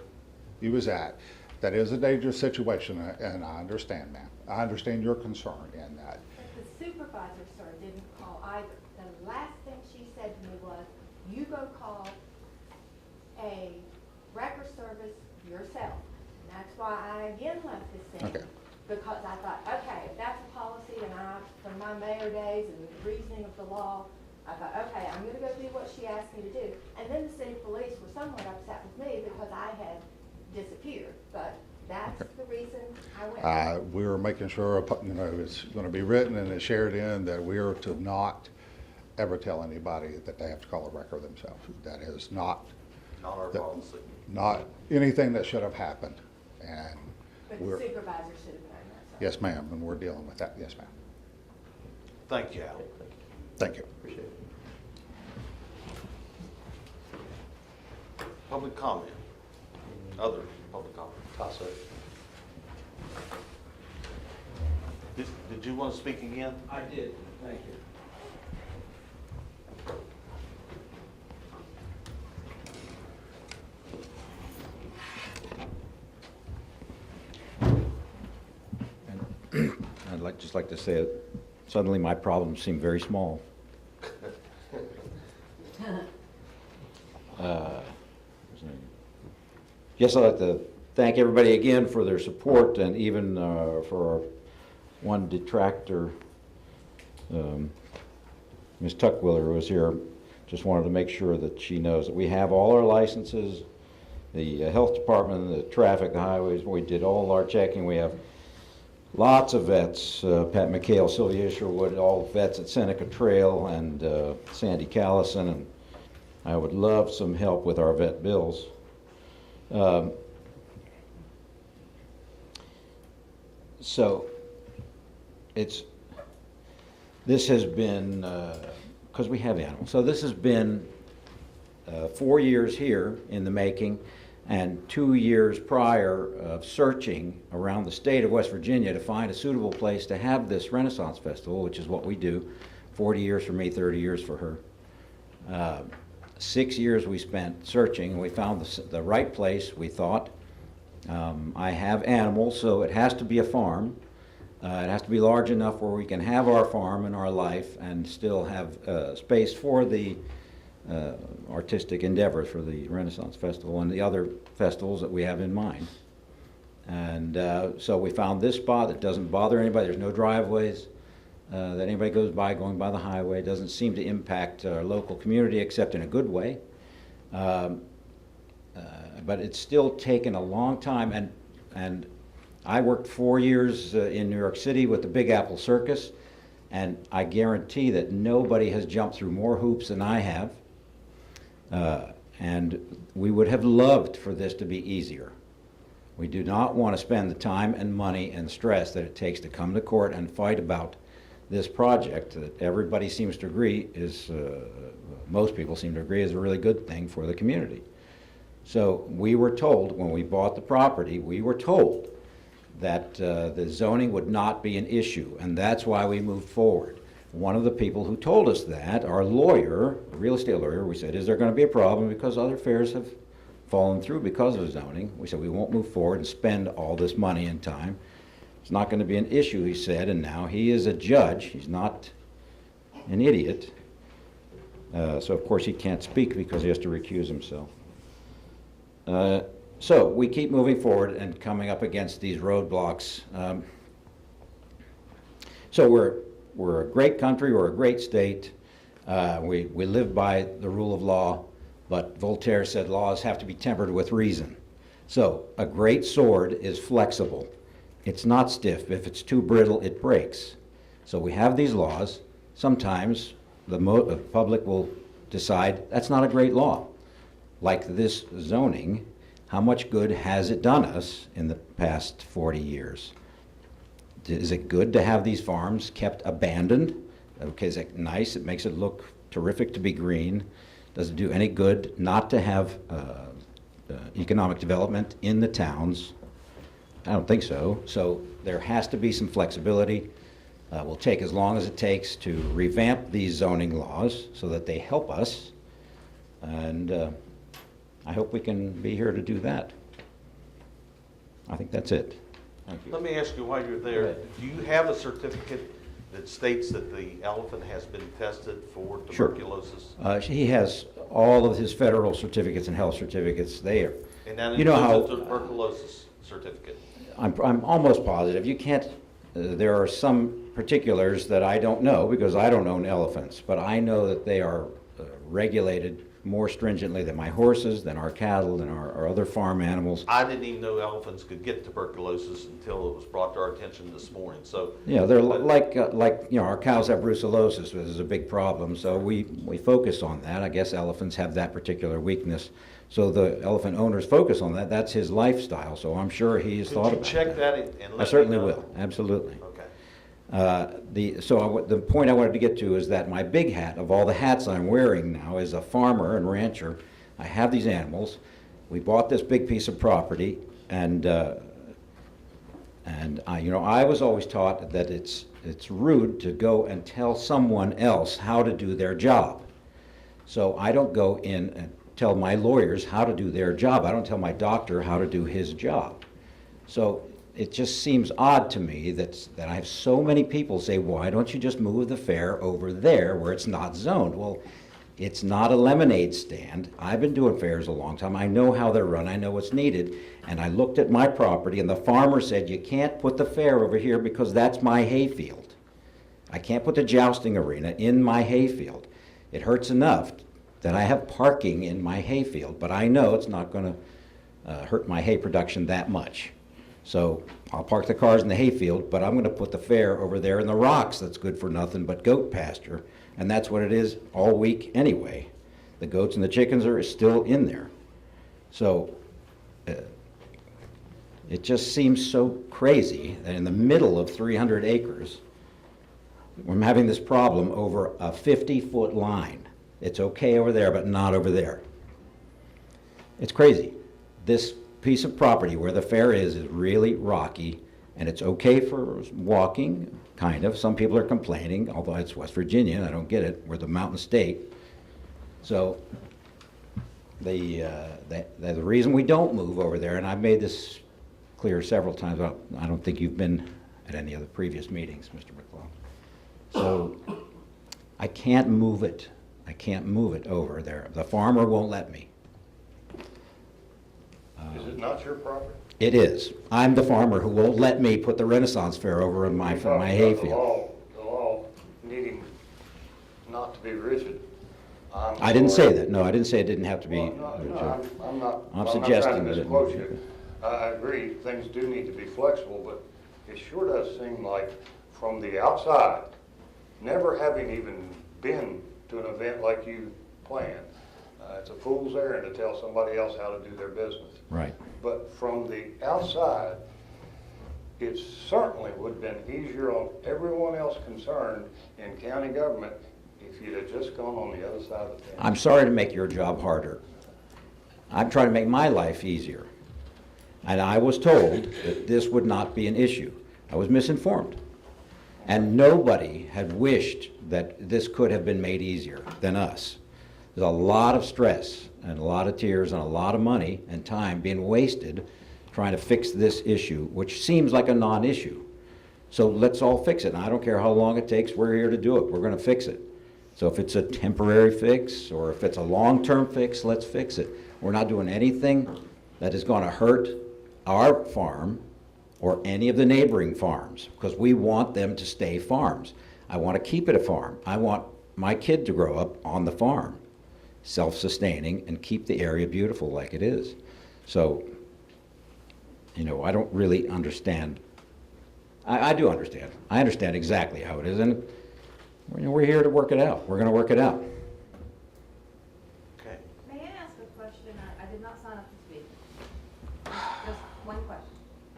he was at, that is a dangerous situation, and I understand, ma'am. I understand your concern in that. But the supervisor, sir, didn't call either. The last thing she said to me was, "You go call a record service yourself." And that's why I again left this thing. Okay. Because I thought, okay, if that's a policy, and from my mayor days and the reasoning of the law, I thought, okay, I'm gonna go do what she asked me to do. And then the city police were somewhat upset with me because I had disappeared, but that's the reason I went. We were making sure, it's going to be written and it's shared in that we are to not ever tell anybody that they have to call a record themselves. That is not our policy. Not anything that should have happened. And But the supervisor should have known that. yes, ma'am, and we're dealing with that. Yes, ma'am. Thank you, Al. Thank you. Appreciate it. Public comment. Other public comment. Tasso. Did you want to speak again? I did, thank you. I'd just like to say that suddenly my problems seem very small. Yes, I'd like to thank everybody again for their support, and even for our one detractor, Ms. Tuckwiller, who was here. Just wanted to make sure that she knows that we have all our licenses, the health department, the traffic, the highways. We did all our checking. We have lots of vets, Pat McHale, Sylvia Isherwood, all vets at Seneca Trail, and Sandy Callison, and I would love some help with our vet bills. So this has been, because we have animals, so this has been 4 years here in the making, and 2 years prior of searching around the state of West Virginia to find a suitable place to have this Renaissance Festival, which is what we do. 40 years for me, 30 years for her. 6 years we spent searching, and we found the right place, we thought. I have animals, so it has to be a farm. It has to be large enough where we can have our farm and our life and still have space for the artistic endeavors for the Renaissance Festival and the other festivals that we have in mind. And so we found this spot that doesn't bother anybody. There's no driveways that anybody goes by going by the highway. It doesn't seem to impact our local community except in a good way. But it's still taken a long time, and I worked 4 years in New York City with the Big Apple Circus, and I guarantee that nobody has jumped through more hoops than I have. And we would have loved for this to be easier. We do not want to spend the time and money and stress that it takes to come to court and fight about this project that everybody seems to agree is, most people seem to agree, is a really good thing for the community. So we were told, when we bought the property, we were told that the zoning would not be an issue, and that's why we moved forward. One of the people who told us that, our lawyer, a real estate lawyer, we said, is there going to be a problem because other fairs have fallen through because of zoning? We said, we won't move forward and spend all this money and time. It's not going to be an issue, he said, and now he is a judge. He's not an idiot. So, of course, he can't speak because he has to recuse himself. So we keep moving forward and coming up against these roadblocks. So we're a great country, we're a great state. We live by the rule of law, but Voltaire said laws have to be tempered with reason. So a great sword is flexible. It's not stiff. If it's too brittle, it breaks. So we have these laws. Sometimes the public will decide that's not a great law. Like this zoning, how much good has it done us in the past 40 years? Is it good to have these farms kept abandoned? Okay, is it nice? It makes it look terrific to be green. Does it do any good not to have economic development in the towns? I don't think so. So there has to be some flexibility. Will take as long as it takes to revamp these zoning laws so that they help us. And I hope we can be here to do that. I think that's it. Thank you. Let me ask you while you're there, do you have a certificate that states that the elephant has been tested for tuberculosis? Sure. He has all of his federal certificates and health certificates there. And that you know how includes a tuberculosis certificate? I'm almost positive. You can't, there are some particulars that I don't know because I don't own elephants, but I know that they are regulated more stringently than my horses, than our cattle, than our other farm animals. I didn't even know elephants could get tuberculosis until it was brought to our attention this morning. So yeah, they're like you know, our cows have brucellosis, which is a big problem. So we focus on that. I guess elephants have that particular weakness. So the elephant owners focus on that. That's his lifestyle. So I'm sure he's thought about that. Could you check that and let me know? I certainly will. Absolutely. Okay. So the point I wanted to get to is that my big hat of all the hats I'm wearing now is a farmer and rancher. I have these animals. We bought this big piece of property, and you know, I was always taught that it's rude to go and tell someone else how to do their job. So I don't go in and tell my lawyers how to do their job. I don't tell my doctor how to do his job. So it just seems odd to me that I have so many people say, why don't you just move the fair over there where it's not zoned? Well, it's not a lemonade stand. I've been doing fairs a long time. I know how they're run. I know what's needed. And I looked at my property, and the farmer said, you can't put the fair over here because that's my hayfield. I can't put the jousting arena in my hayfield. It hurts enough that I have parking in my hayfield, but I know it's not going to hurt my hay production that much. So I'll park the cars in the hayfield, but I'm going to put the fair over there in the rocks that's good for nothing but goat pasture, and that's what it is all week anyway. The goats and the chickens are still in there. So it just seems so crazy that in the middle of 300 acres, we're having this problem over a 50-foot line. It's okay over there, but not over there. It's crazy. This piece of property where the fair is really rocky, and it's okay for walking, kind of. Some people are complaining, although it's West Virginia, I don't get it. We're the mountain state. So the reason we don't move over there, and I've made this clear several times, I don't think you've been at any of the previous meetings, Mr. McClellan. So I can't move it. I can't move it over there. The farmer won't let me. Is it not your property? It is. I'm the farmer who won't let me put the Renaissance Fair over in my hayfield. The law needing not to be rigid. I didn't say that. No, I didn't say it didn't have to be. I'm not I'm suggesting not trying to that misquote you. I agree, things do need to be flexible, but it sure does seem like from the outside, never having even been to an event like you planned, it's a fool's errand to tell somebody else how to do their business. Right. But from the outside, it certainly would have been easier on everyone else concerned in county government if you'd have just gone on the other side of the fence. I'm sorry to make your job harder. I'm trying to make my life easier. And I was told that this would not be an issue. I was misinformed. And nobody had wished that this could have been made easier than us. There's a lot of stress and a lot of tears and a lot of money and time being wasted trying to fix this issue, which seems like a non-issue. So let's all fix it. And I don't care how long it takes, we're here to do it. We're going to fix it. So if it's a temporary fix or if it's a long-term fix, let's fix it. We're not doing anything that is going to hurt our farm or any of the neighboring farms, because we want them to stay farms. I want to keep it a farm. I want my kid to grow up on the farm, self-sustaining, and keep the area beautiful like it is. So, you know, I don't really understand. I do understand. I understand exactly how it is, and we're here to work it out. We're going to work it out. Okay. May I ask a question? I did not sign up to speak. Just one question.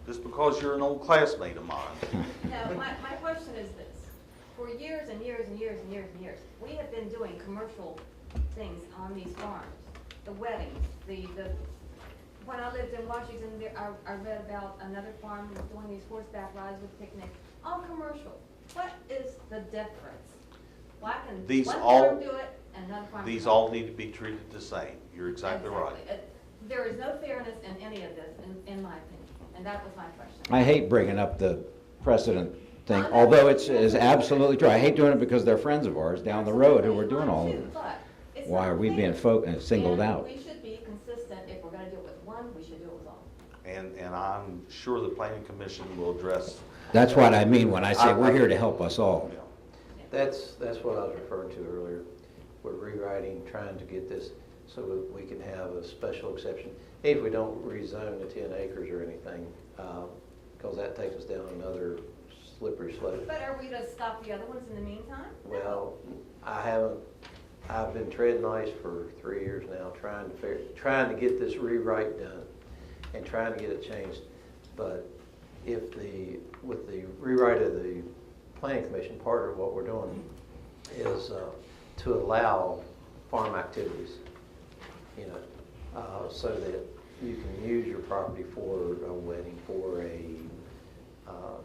Just because you're an old classmate of mine. No, my question is this. For years and years and years and years and years, we have been doing commercial things on these farms. The weddings, when I lived in Washington, I read about another farm that was doing these horseback rides with picnics, all commercial. What is the difference? Why can one farm do it and another farm These can't? all need to be treated the same. You're exactly right. There is no fairness in any of this, in my opinion, and that was my question. I hate bringing up the precedent thing, although it's absolutely true. I hate doing it because they're friends of ours down the road who are doing all of it. Why are we being singled out? We should be consistent. If we're going to do it with one, we should do it with all. And I'm sure the planning commission will address. That's what I mean when I say we're here to help us all. That's what I was referring to earlier. We're rewriting, trying to get this so that we can have a special exception. If we don't rezone the 10 acres or anything, because that takes us down another slippery slope. But are we to stop the other ones in the meantime? Well, I've been treading ice for 3 years now, trying to get this rewrite done and trying to get it changed. But with the rewrite of the Planning Commission, part of what we're doing is to allow farm activities, so that you can use your property for a wedding, for a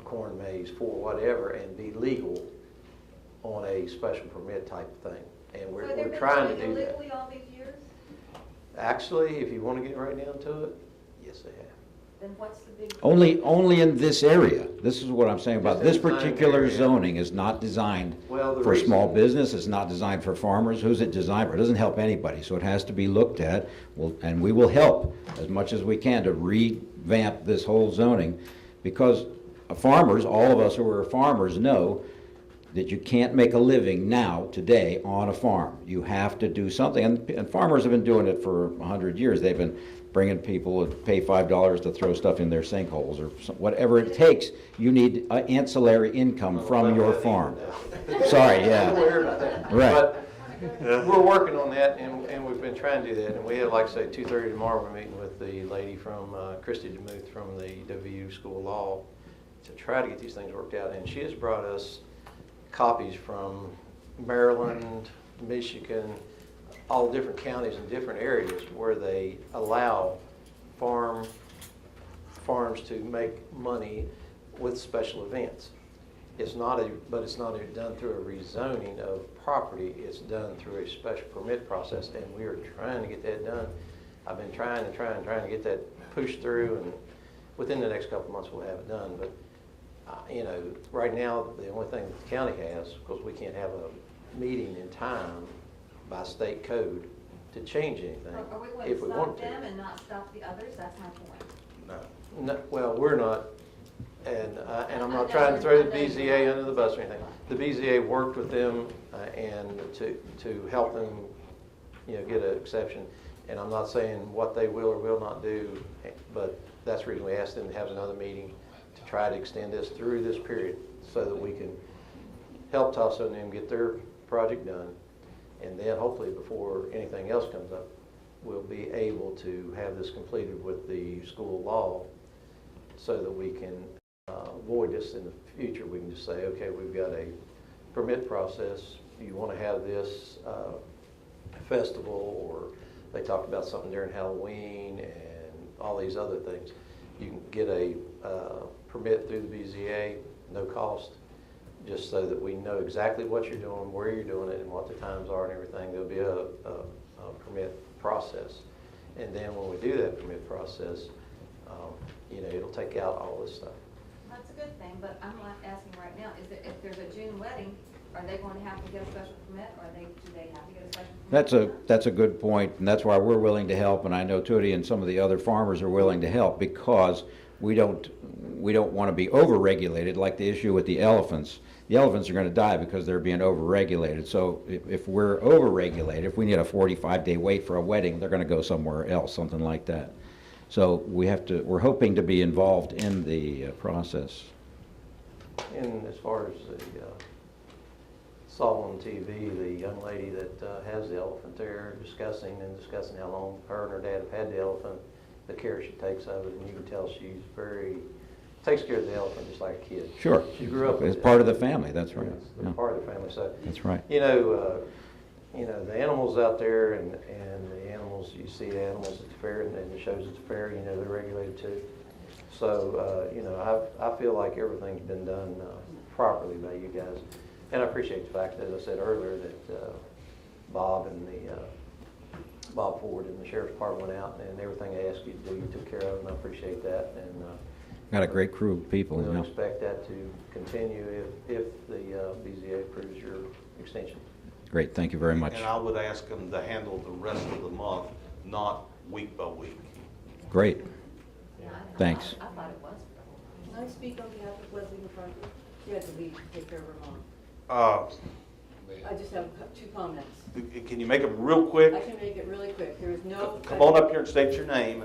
corn maze, for whatever, and be legal on a special permit type of thing. And we're trying to do that. Illegally all these years? Actually, if you want to get right down to it, yes, they have. Then what's the big? Only in this area. This is what I'm saying about this particular area. zoning is not designed Well, for small business. It's not designed for farmers. Who's it designed for? It doesn't help anybody. So it has to be looked at. And we will help as much as we can to revamp this whole zoning, because farmers, all of us who are farmers, know that you can't make a living now, today, on a farm. You have to do something. And farmers have been doing it for 100 years. They've been bringing people to pay $5 to throw stuff in their sinkholes or whatever it takes. You need ancillary income from your farm. Sorry, yeah. Right. We're working on that, and we've been trying to do that. And we have, like I say, 2:30 tomorrow, we're meeting with the lady from, Christy DeMuth from the WU School of Law to try to get these things worked out. And she has brought us copies from Maryland, Michigan, all different counties and different areas where they allow farms to make money with special events. But it's not done through a rezoning of property. It's done through a special permit process, and we are trying to get that done. I've been trying to get that pushed through, and within the next couple of months we'll have it done. But you know, right now the only thing that the county has, because we can't have a meeting in time by state code to change anything. Are we going if to we stop want to. them and not stop the others? That's my point. No, well, we're not, and I'm not trying to throw the BZA under the bus or anything. The BZA worked with them and to help them, you know, get an exception. And I'm not saying what they will or will not do, but that's the reason we asked them to have another meeting to try to extend this through this period so that we can help Tasso and them get their project done. And then hopefully before anything else comes up, we'll be able to have this completed with the School of Law so that we can avoid this in the future. We can just say, okay, we've got a permit process. You want to have this festival, or they talked about something during Halloween and all these other things. You can get a permit through the BZA, no cost, just so that we know exactly what you're doing, where you're doing it, and what the times are and everything. There'll be a permit process. And then when we do that permit process, you know, it'll take out all this stuff. That's a good thing, but I'm not asking right now, is it, if there's a June wedding, are they going to have to get a special permit, or do they have to get a special permit? That's a good point, and that's why we're willing to help, and I know Tootie and some of the other farmers are willing to help, because we don't want to be over-regulated like the issue with the elephants. The elephants are going to die because they're being over-regulated. So if we're over-regulated, if we need a 45-day wait for a wedding, they're going to go somewhere else, something like that. So we're hoping to be involved in the process. And as far as the saw on TV, the young lady that has the elephant there discussing how long her and her dad have had the elephant, the care she takes of it, and you can tell she's takes care of the elephant just like a kid. Sure. She grew up with It's it. part of the family, that's right. It's part of the family. So That's right. You know, the animals out there and the animals, you see the animals at the fair and the shows at the fair, you know, they're regulated too. So, you know, I feel like everything's been done properly by you guys. And I appreciate the fact, as I said earlier, that Bob Ford and the Sheriff's Department went out and everything they asked you to do, you took care of, and I appreciate that. And Got a great crew of people. we'll Yeah. expect that to continue if the BZA approves your extension. Great, thank you very much. And I would ask them to handle the rest of the month, not week by week. Great. Thanks. I thought it was. Can I speak on behalf of Leslie McCarthy? She had to leave to take care of her mom. I just have two comments. Can you make them real quick? I can make it really quick. There is no. Come on up here and state your name.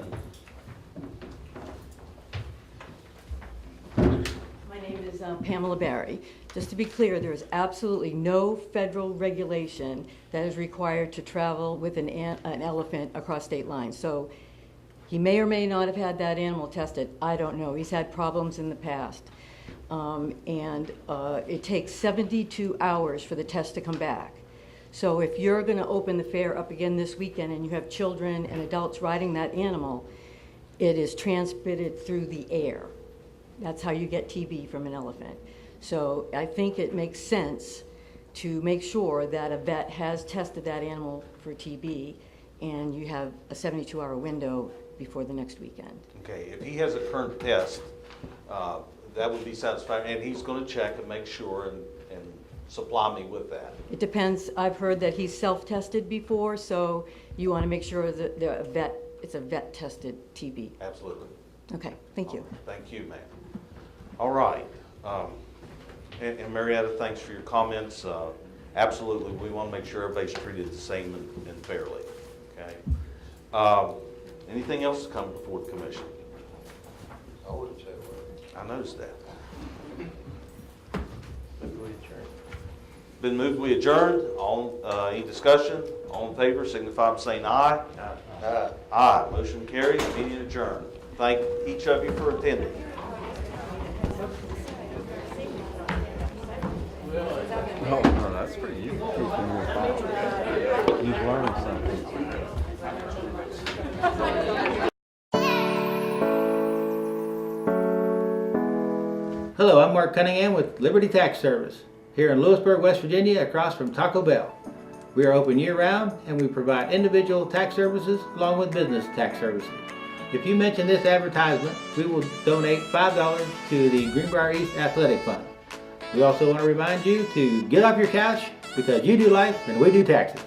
My name is Pamela Barry. Just to be clear, there is absolutely no federal regulation that is required to travel with an elephant across state lines. So he may or may not have had that animal tested. I don't know. He's had problems in the past. It takes 72 hours for the test to come back. So if you're going to open the fair up again this weekend and you have children and adults riding that animal, it is transmitted through the air. That's how you get TB from an elephant. So I think it makes sense to make sure that a vet has tested that animal for TB and you have a 72-hour window before the next weekend. Okay, if he has a current test, that would be satisfactory, and he's going to check and make sure and supply me with that. It depends. I've heard that he's self-tested before, so you want to make sure that it's a vet-tested TB. Absolutely. Okay, thank you. Thank you, ma'am. All right. And Marietta, thanks for your comments. Absolutely, we want to make sure everybody's treated the same and fairly. Okay. Anything else to come before the commission? I noticed that. Been moved, we adjourned. All, any discussion? All in favor, signify by saying aye. Aye. Aye. Motion carries, meeting adjourned. Thank each of you for attending. Oh, no, that's pretty easy. You've learned something. Hello, I'm Mark Cunningham with Liberty Tax Service here in Lewisburg, West Virginia, across from Taco Bell. We are open year-round and we provide individual tax services along with business tax services. If you mention this advertisement, we will donate $5 to the Greenbrier East Athletic Fund. We also want to remind you to get off your couch because you do life and we do taxes.